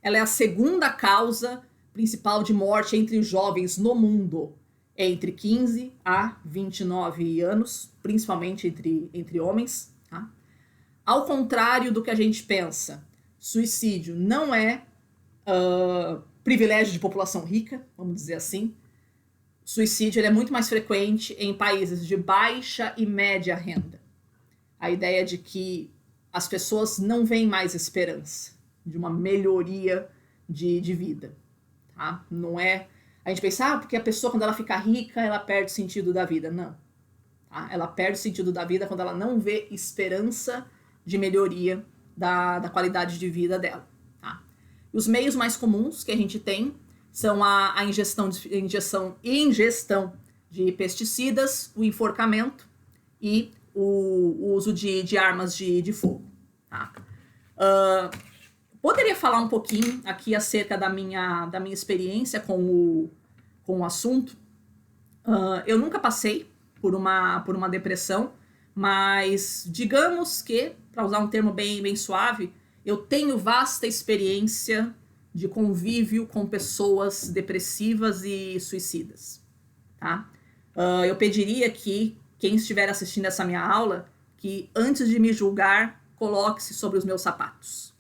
Ela é a segunda causa principal de morte entre jovens no mundo, entre 15 a 29 anos, principalmente entre homens. Tá? Ao contrário do que a gente pensa, suicídio não é privilégio de população rica, vamos dizer assim. Suicídio ele é muito mais frequente em países de baixa e média renda. A ideia de que as pessoas não veem mais esperança de uma melhoria de vida. Tá? Não é... A gente pensa, porque a pessoa, quando ela fica rica, ela perde o sentido da vida. Não. Tá? Ela perde o sentido da vida quando ela não vê esperança de melhoria da qualidade de vida dela. Tá? E os meios mais comuns que a gente tem são a ingestão de pesticidas, o enforcamento e o uso de armas de fogo. Tá? Poderia falar um pouquinho aqui acerca da minha experiência com o assunto. Eu nunca passei por uma depressão, mas digamos que, para usar um termo bem suave, eu tenho vasta experiência de convívio com pessoas depressivas e suicidas. Tá? Eu pediria que quem estiver assistindo essa minha aula, que antes de me julgar, coloque-se sobre os meus sapatos.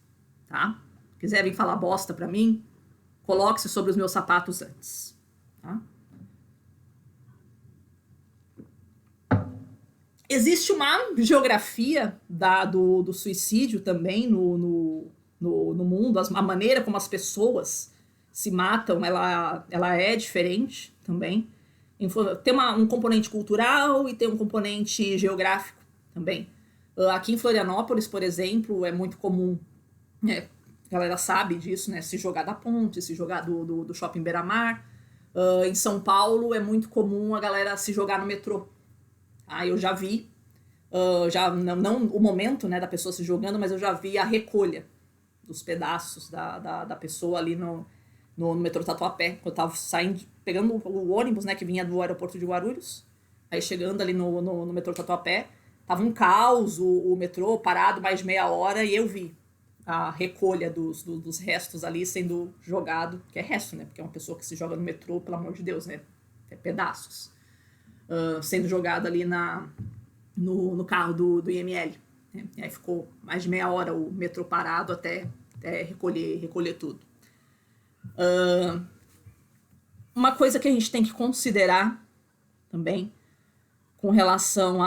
Tá? Quiser vir falar bosta pra mim, coloque-se sobre os meus sapatos antes. Tá? Existe uma geografia do suicídio também no mundo, a maneira como as pessoas se matam, ela é diferente também. Tem um componente cultural e tem um componente geográfico também. Aqui em Florianópolis, por exemplo, é muito comum, a galera sabe disso, né? Se jogar da ponte, se jogar do shopping Beira-Mar. Em São Paulo é muito comum a galera se jogar no metrô. Eu já vi, não o momento, né, da pessoa se jogando, mas eu já vi a recolha dos pedaços da pessoa ali no metrô Tatuapé, quando eu tava pegando o ônibus, né, que vinha do aeroporto de Guarulhos, aí chegando ali no metrô Tatuapé, tava um caos, o metrô parado mais de meia hora, e eu vi a recolha dos restos ali sendo jogado, que é resto, né, porque é uma pessoa que se joga no metrô, pelo amor de Deus, né, é pedaços, sendo jogado ali no carro do IML. E aí ficou mais de meia hora o metrô parado até recolher tudo. Uma coisa que a gente tem que considerar também com relação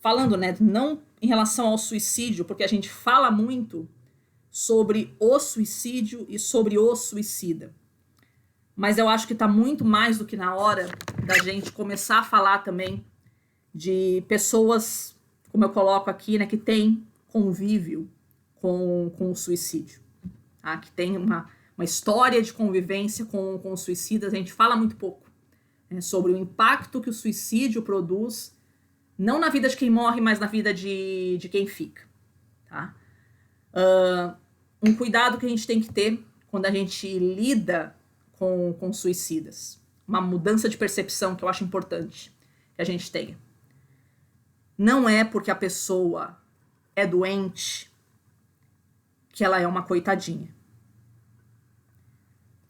falando, né, não em relação ao suicídio, porque a gente fala muito sobre o suicídio e sobre o suicida. Mas eu acho que está muito mais do que na hora da gente começar a falar também de pessoas, como eu coloco aqui, né, que tem convívio com o suicídio. Tá? Que tem uma história de convivência com os suicidas. A gente fala muito pouco, né, sobre o impacto que o suicídio produz, não na vida de quem morre, mas na vida de quem fica. Tá? um cuidado que a gente tem que ter quando a gente lida com suicidas. Uma mudança de percepção que eu acho importante que a gente tenha. Não é porque a pessoa é doente que ela é uma coitadinha.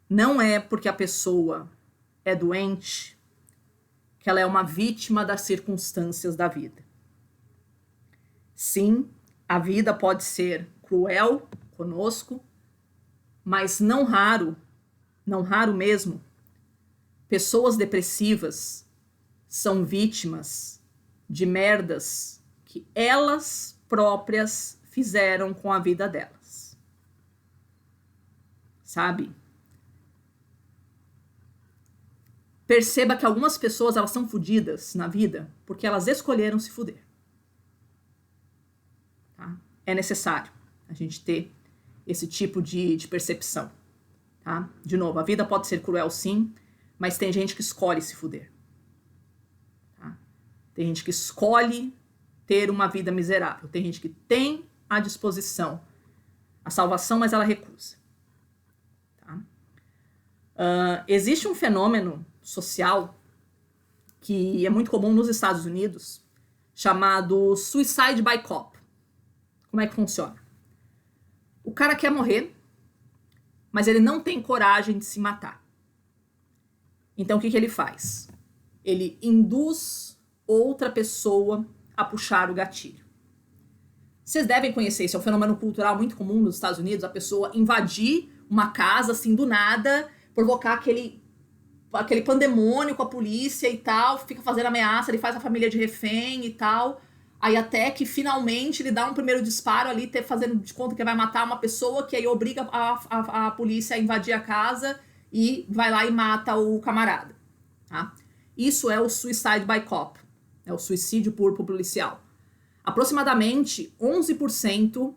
Não é porque a pessoa é doente que ela é uma vítima das circunstâncias da vida. Sim, a vida pode ser cruel conosco, mas não raro mesmo, pessoas depressivas são vítimas de merdas que elas próprias fizeram com a vida delas. Sabe? Perceba que algumas pessoas, elas são fodidas na vida porque elas escolheram se fuder. Tá? É necessário a gente ter esse tipo de percepção. Tá? De novo, a vida pode ser cruel sim, mas tem gente que escolhe se fuder. Tá? Tem gente que escolhe ter uma vida miserável. Tem gente que tem à disposição a salvação, mas ela recusa. Tá? Existe um fenômeno social que é muito comum nos Estados Unidos, chamado suicide by cop. Como é que funciona? O cara quer morrer, mas ele não tem coragem de se matar. Então o que ele faz? Ele induz outra pessoa a puxar o gatilho. Vocês devem conhecer, esse é um fenômeno cultural muito comum nos Estados Unidos, a pessoa invadir uma casa assim do nada, provocar aquele pandemônio com a polícia e tal, fica fazendo ameaça, ele faz a família de refém e tal, aí até que finalmente ele dá um primeiro disparo ali, fazendo de conta que vai matar uma pessoa, que aí obriga a polícia a invadir a casa e vai lá e mata o camarada. Tá? Isso é o suicide by cop, é o suicídio por policial. Aproximadamente 11%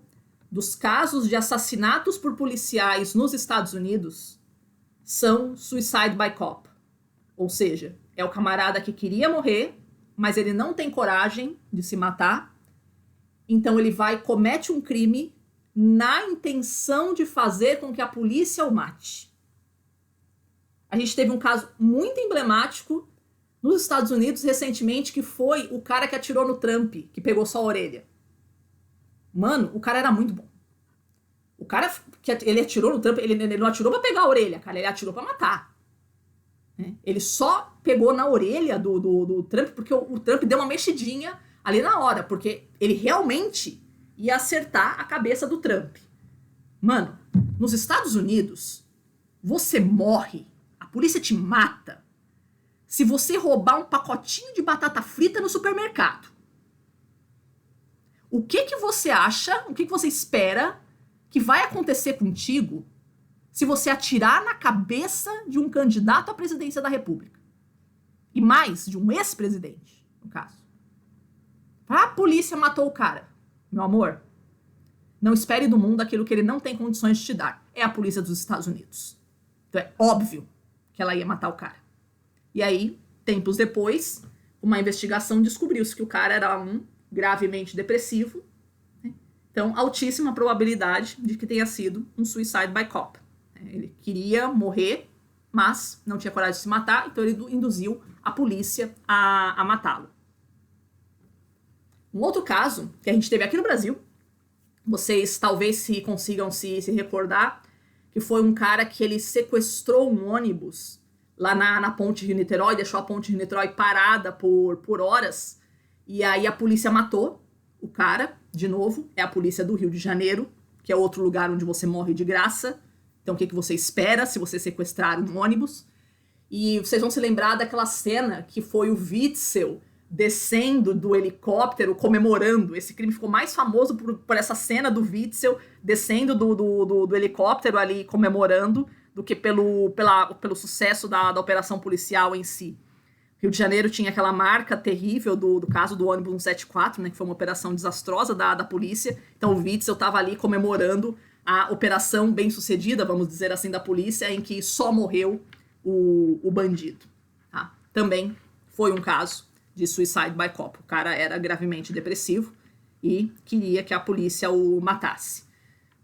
dos casos de assassinatos por policiais nos Estados Unidos são suicide by cop. Ou seja, é o camarada que queria morrer, mas ele não tem coragem de se matar, então ele vai e comete um crime na intenção de fazer com que a polícia o mate. A gente teve um caso muito emblemático nos Estados Unidos recentemente, que foi o cara que atirou no Trump, que pegou só a orelha. Mano, o cara era muito bom. O cara que ele atirou no Trump, ele não atirou pra pegar a orelha, cara, ele atirou pra matar. Ele só pegou na orelha do Trump porque o Trump deu uma mexidinha ali na hora, porque ele realmente ia acertar a cabeça do Trump. Mano, nos Estados Unidos, você morre, a polícia te mata, se você roubar um pacotinho de batata frita no supermercado. O que você acha, o que você espera que vai acontecer contigo se você atirar na cabeça de um candidato à presidência da República? E mais, de um ex-presidente, no caso. A polícia matou o cara. Meu amor, não espere do mundo aquilo que ele não tem condições de te dar. É a polícia dos Estados Unidos. Então é óbvio que ela ia matar o cara. E aí, tempos depois, uma investigação descobriu-se que o cara era um gravemente depressivo. Né? Então, altíssima probabilidade de que tenha sido um suicide by cop. Ele queria morrer, mas não tinha coragem de se matar, então ele induziu a polícia a matá-lo. Um outro caso que a gente teve aqui no Brasil, vocês talvez consigam se recordar, que foi um cara que ele sequestrou um ônibus lá na ponte Rio-Niterói, deixou a ponte Rio-Niterói parada por horas, e aí a polícia matou o cara, de novo, é a polícia do Rio de Janeiro, que é outro lugar onde você morre de graça. Então o que você espera se você sequestrar um ônibus? E vocês vão se lembrar daquela cena que foi o Witzel descendo do helicóptero comemorando. Esse crime ficou mais famoso por essa cena do Witzel descendo do helicóptero ali comemorando do que pelo sucesso da operação policial em si. Rio de Janeiro tinha aquela marca terrível do caso do ônibus 174, né, que foi uma operação desastrosa da polícia. Então o Witzel estava ali comemorando a operação bem-sucedida, vamos dizer assim, da polícia, em que só morreu o bandido. Tá? Também foi um caso de suicide by cop. O cara era gravemente depressivo e queria que a polícia o matasse.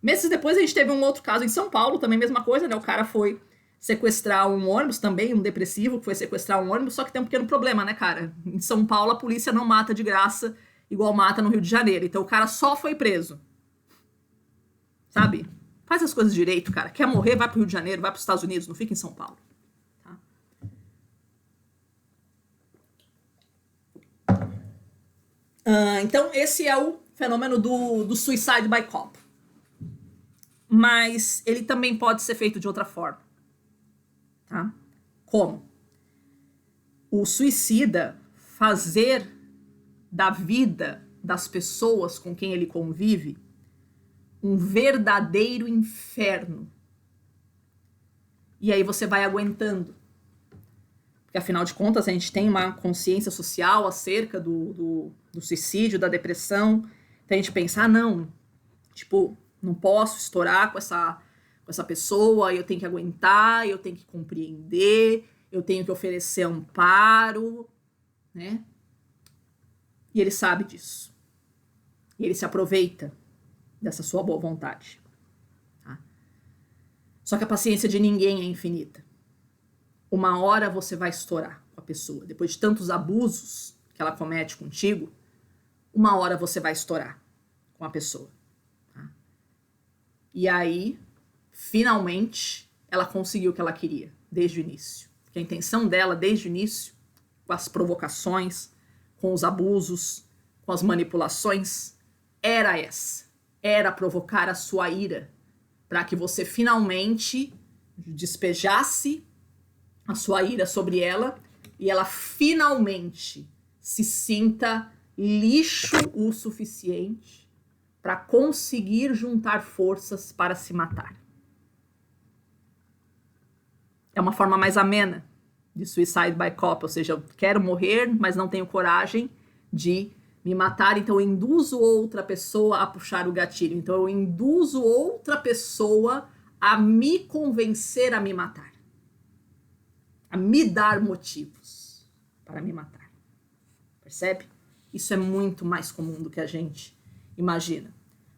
Meses depois a gente teve um outro caso em São Paulo, também mesma coisa, né? O cara foi sequestrar um ônibus, também um depressivo, que foi sequestrar um ônibus, só que tem um pequeno problema, né, cara? Em São Paulo a polícia não mata de graça igual mata no Rio de Janeiro. Então o cara só foi preso. Sabe? Faz as coisas direito, cara. Quer morrer, vai pro Rio de Janeiro, vai pros Estados Unidos, não fica em São Paulo. Tá? Então esse é o fenômeno do suicide by cop. Mas ele também pode ser feito de outra forma. Tá? Como? O suicida fazer da vida das pessoas com quem ele convive um verdadeiro inferno. E aí você vai aguentando. Porque afinal de contas a gente tem uma consciência social acerca do suicídio, da depressão. Então a gente pensa, não, tipo, não posso estourar com essa pessoa, eu tenho que aguentar, eu tenho que compreender, eu tenho que oferecer amparo, né? E ele sabe disso. E ele se aproveita dessa sua boa vontade. Tá? Só que a paciência de ninguém é infinita. Uma hora você vai estourar com a pessoa. Depois de tantos abusos que ela comete contigo, uma hora você vai estourar com a pessoa. Tá? E aí, finalmente, ela conseguiu o que ela queria, desde o início. Porque a intenção dela, desde o início, com as provocações, com os abusos, com as manipulações, era essa. Era provocar a sua ira, para que você finalmente despejasse a sua ira sobre ela e ela finalmente se sinta lixo o suficiente para conseguir juntar forças para se matar. É uma forma mais amena de suicide by cop, ou seja, eu quero morrer, mas não tenho coragem de me matar, então eu induzo outra pessoa a puxar o gatilho. Então eu induzo outra pessoa a me convencer a me matar. A me dar motivos para me matar. Percebe? Isso é muito mais comum do que a gente imagina.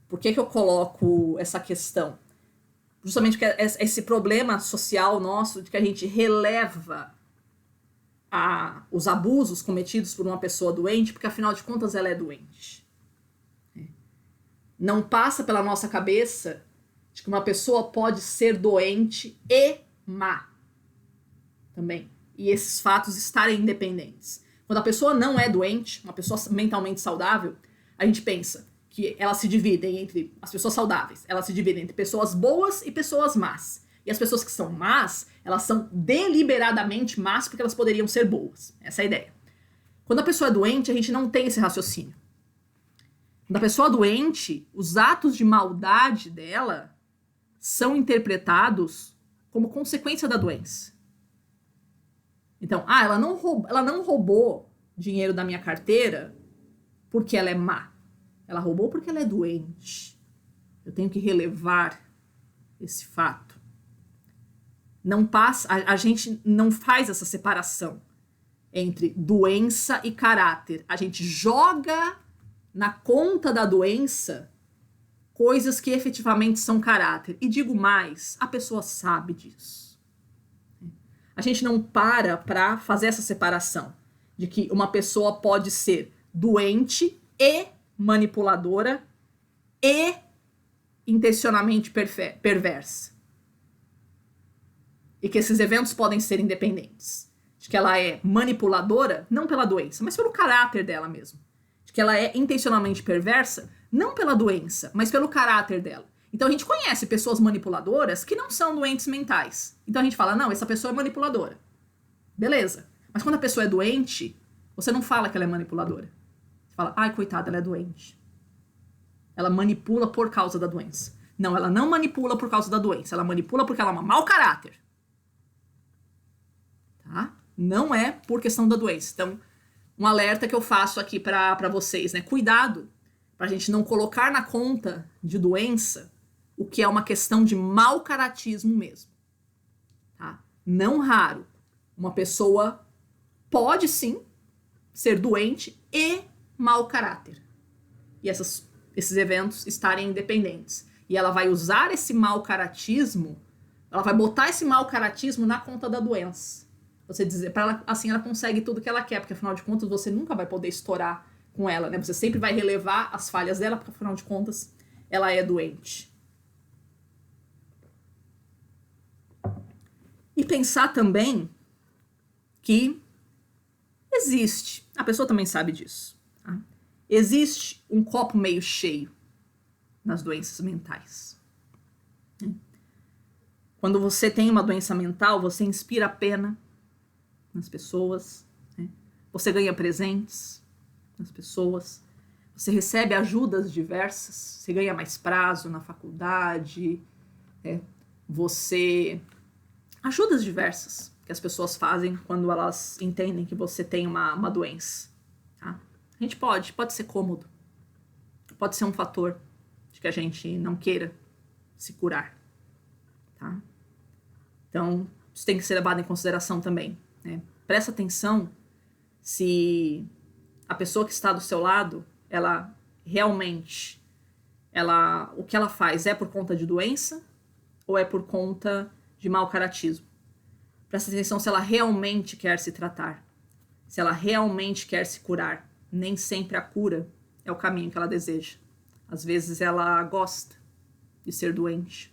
Por que eu coloco essa questão? Justamente porque esse problema social nosso de que a gente releva os abusos cometidos por uma pessoa doente, porque afinal de contas ela é doente. Não passa pela nossa cabeça de que uma pessoa pode ser doente e má também. E esses fatos estarem independentes. Quando a pessoa não é doente, uma pessoa mentalmente saudável, a gente pensa que elas se dividem entre as pessoas saudáveis, elas se dividem entre pessoas boas e pessoas más. E as pessoas que são más, elas são deliberadamente más porque elas poderiam ser boas. Essa é a ideia. Quando a pessoa é doente, a gente não tem esse raciocínio. Quando a pessoa é doente, os atos de maldade dela são interpretados como consequência da doença. Então, ela não roubou dinheiro da minha carteira porque ela é má. Ela roubou porque ela é doente. Eu tenho que relevar esse fato. Não passa, a gente não faz essa separação entre doença e caráter. A gente joga na conta da doença coisas que efetivamente são caráter. E digo mais, a pessoa sabe disso. A gente não para fazer essa separação de que uma pessoa pode ser doente e manipuladora e intencionalmente perversa. E que esses eventos podem ser independentes. De que ela é manipuladora, não pela doença, mas pelo caráter dela mesmo. De que ela é intencionalmente perversa, não pela doença, mas pelo caráter dela. Então a gente conhece pessoas manipuladoras que não são doentes mentais. Então a gente fala, não, essa pessoa é manipuladora. Beleza. Mas quando a pessoa é doente, você não fala que ela é manipuladora. Você fala, ai, coitada, ela é doente. Ela manipula por causa da doença. Não, ela não manipula por causa da doença. Ela manipula porque ela é um mau caráter. Tá? Não é por questão da doença. Então, um alerta que eu faço aqui para vocês, né? Cuidado pra gente não colocar na conta de doença o que é uma questão de mau caratismo mesmo. Tá? Não raro, uma pessoa pode sim ser doente e mau caráter. E esses eventos estarem independentes. E ela vai usar esse mau caratismo, ela vai botar esse mau caratismo na conta da doença. Você dizer para ela, assim ela consegue tudo que ela quer, porque afinal de contas você nunca vai poder estourar com ela, né? Você sempre vai relevar as falhas dela, porque afinal de contas ela é doente. E pensar também que existe, a pessoa também sabe disso, tá? Existe um copo meio cheio nas doenças mentais. Quando você tem uma doença mental, você inspira pena nas pessoas, né? Você ganha presentes nas pessoas, você recebe ajudas diversas, você ganha mais prazo na faculdade, né? Você... ajudas diversas que as pessoas fazem quando elas entendem que você tem uma doença, tá? A gente pode ser cômodo, pode ser um fator de que a gente não queira se curar, tá? Então, isso tem que ser levado em consideração também, né? Presta atenção se a pessoa que está do seu lado, ela realmente, o que ela faz é por conta de doença ou é por conta de mau caratismo. Presta atenção se ela realmente quer se tratar, se ela realmente quer se curar. Nem sempre a cura é o caminho que ela deseja. Às vezes ela gosta de ser doente,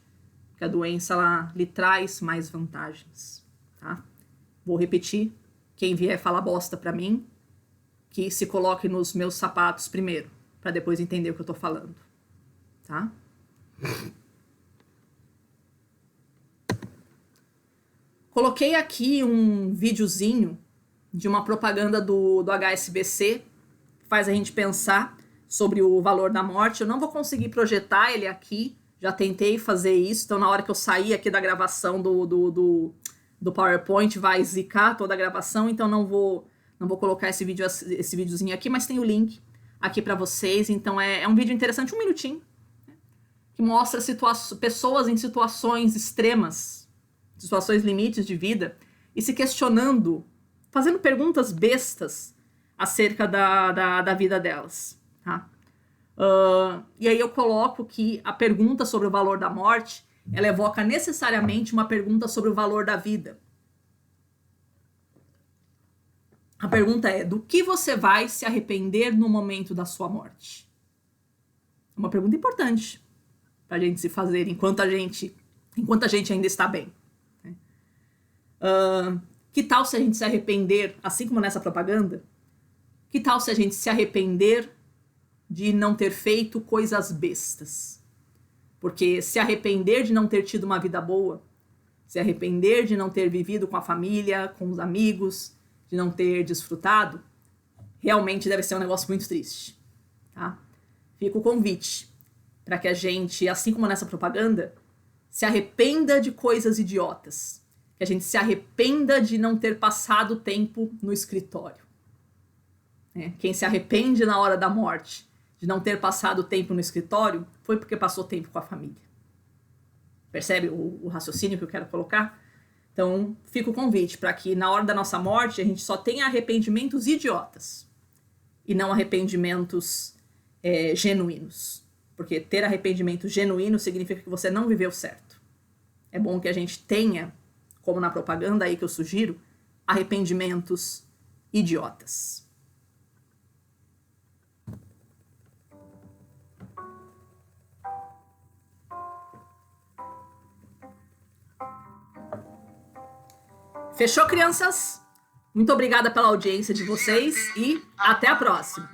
porque a doença ela lhe traz mais vantagens, tá? Vou repetir, quem vier falar bosta pra mim, que se coloque nos meus sapatos primeiro, pra depois entender o que eu tô falando, tá? Coloquei aqui um videozinho de uma propaganda do HSBC, que faz a gente pensar sobre o valor da morte. Eu não vou conseguir projetar ele aqui, já tentei fazer isso, então na hora que eu sair aqui da gravação do PowerPoint vai zicar toda a gravação, então não vou colocar esse videozinho aqui, mas tem o link aqui para vocês. Então é um vídeo interessante, 1 minutinho, né, que mostra pessoas em situações extremas, situações limites de vida, e se questionando, fazendo perguntas bestas acerca da vida delas, tá? E aí eu coloco que a pergunta sobre o valor da morte, ela evoca necessariamente uma pergunta sobre o valor da vida. A pergunta é, do que você vai se arrepender no momento da sua morte? É uma pergunta importante pra gente se fazer enquanto a gente ainda está bem. Que tal se a gente se arrepender, assim como nessa propaganda? Que tal se a gente se arrepender de não ter feito coisas bestas? Porque se arrepender de não ter tido uma vida boa, se arrepender de não ter vivido com a família, com os amigos, de não ter desfrutado, realmente deve ser um negócio muito triste, tá? Fica o convite para que a gente, assim como nessa propaganda, se arrependa de coisas idiotas. Que a gente se arrependa de não ter passado tempo no escritório. Quem se arrepende na hora da morte de não ter passado tempo no escritório foi porque passou tempo com a família. Percebe o raciocínio que eu quero colocar? Então, fica o convite para que na hora da nossa morte a gente só tenha arrependimentos idiotas e não arrependimentos genuínos. Porque ter arrependimento genuíno significa que você não viveu certo. É bom que a gente tenha, como na propaganda aí que eu sugiro, arrependimentos idiotas. Fechou, crianças? Muito obrigada pela audiência de vocês e até a próxima!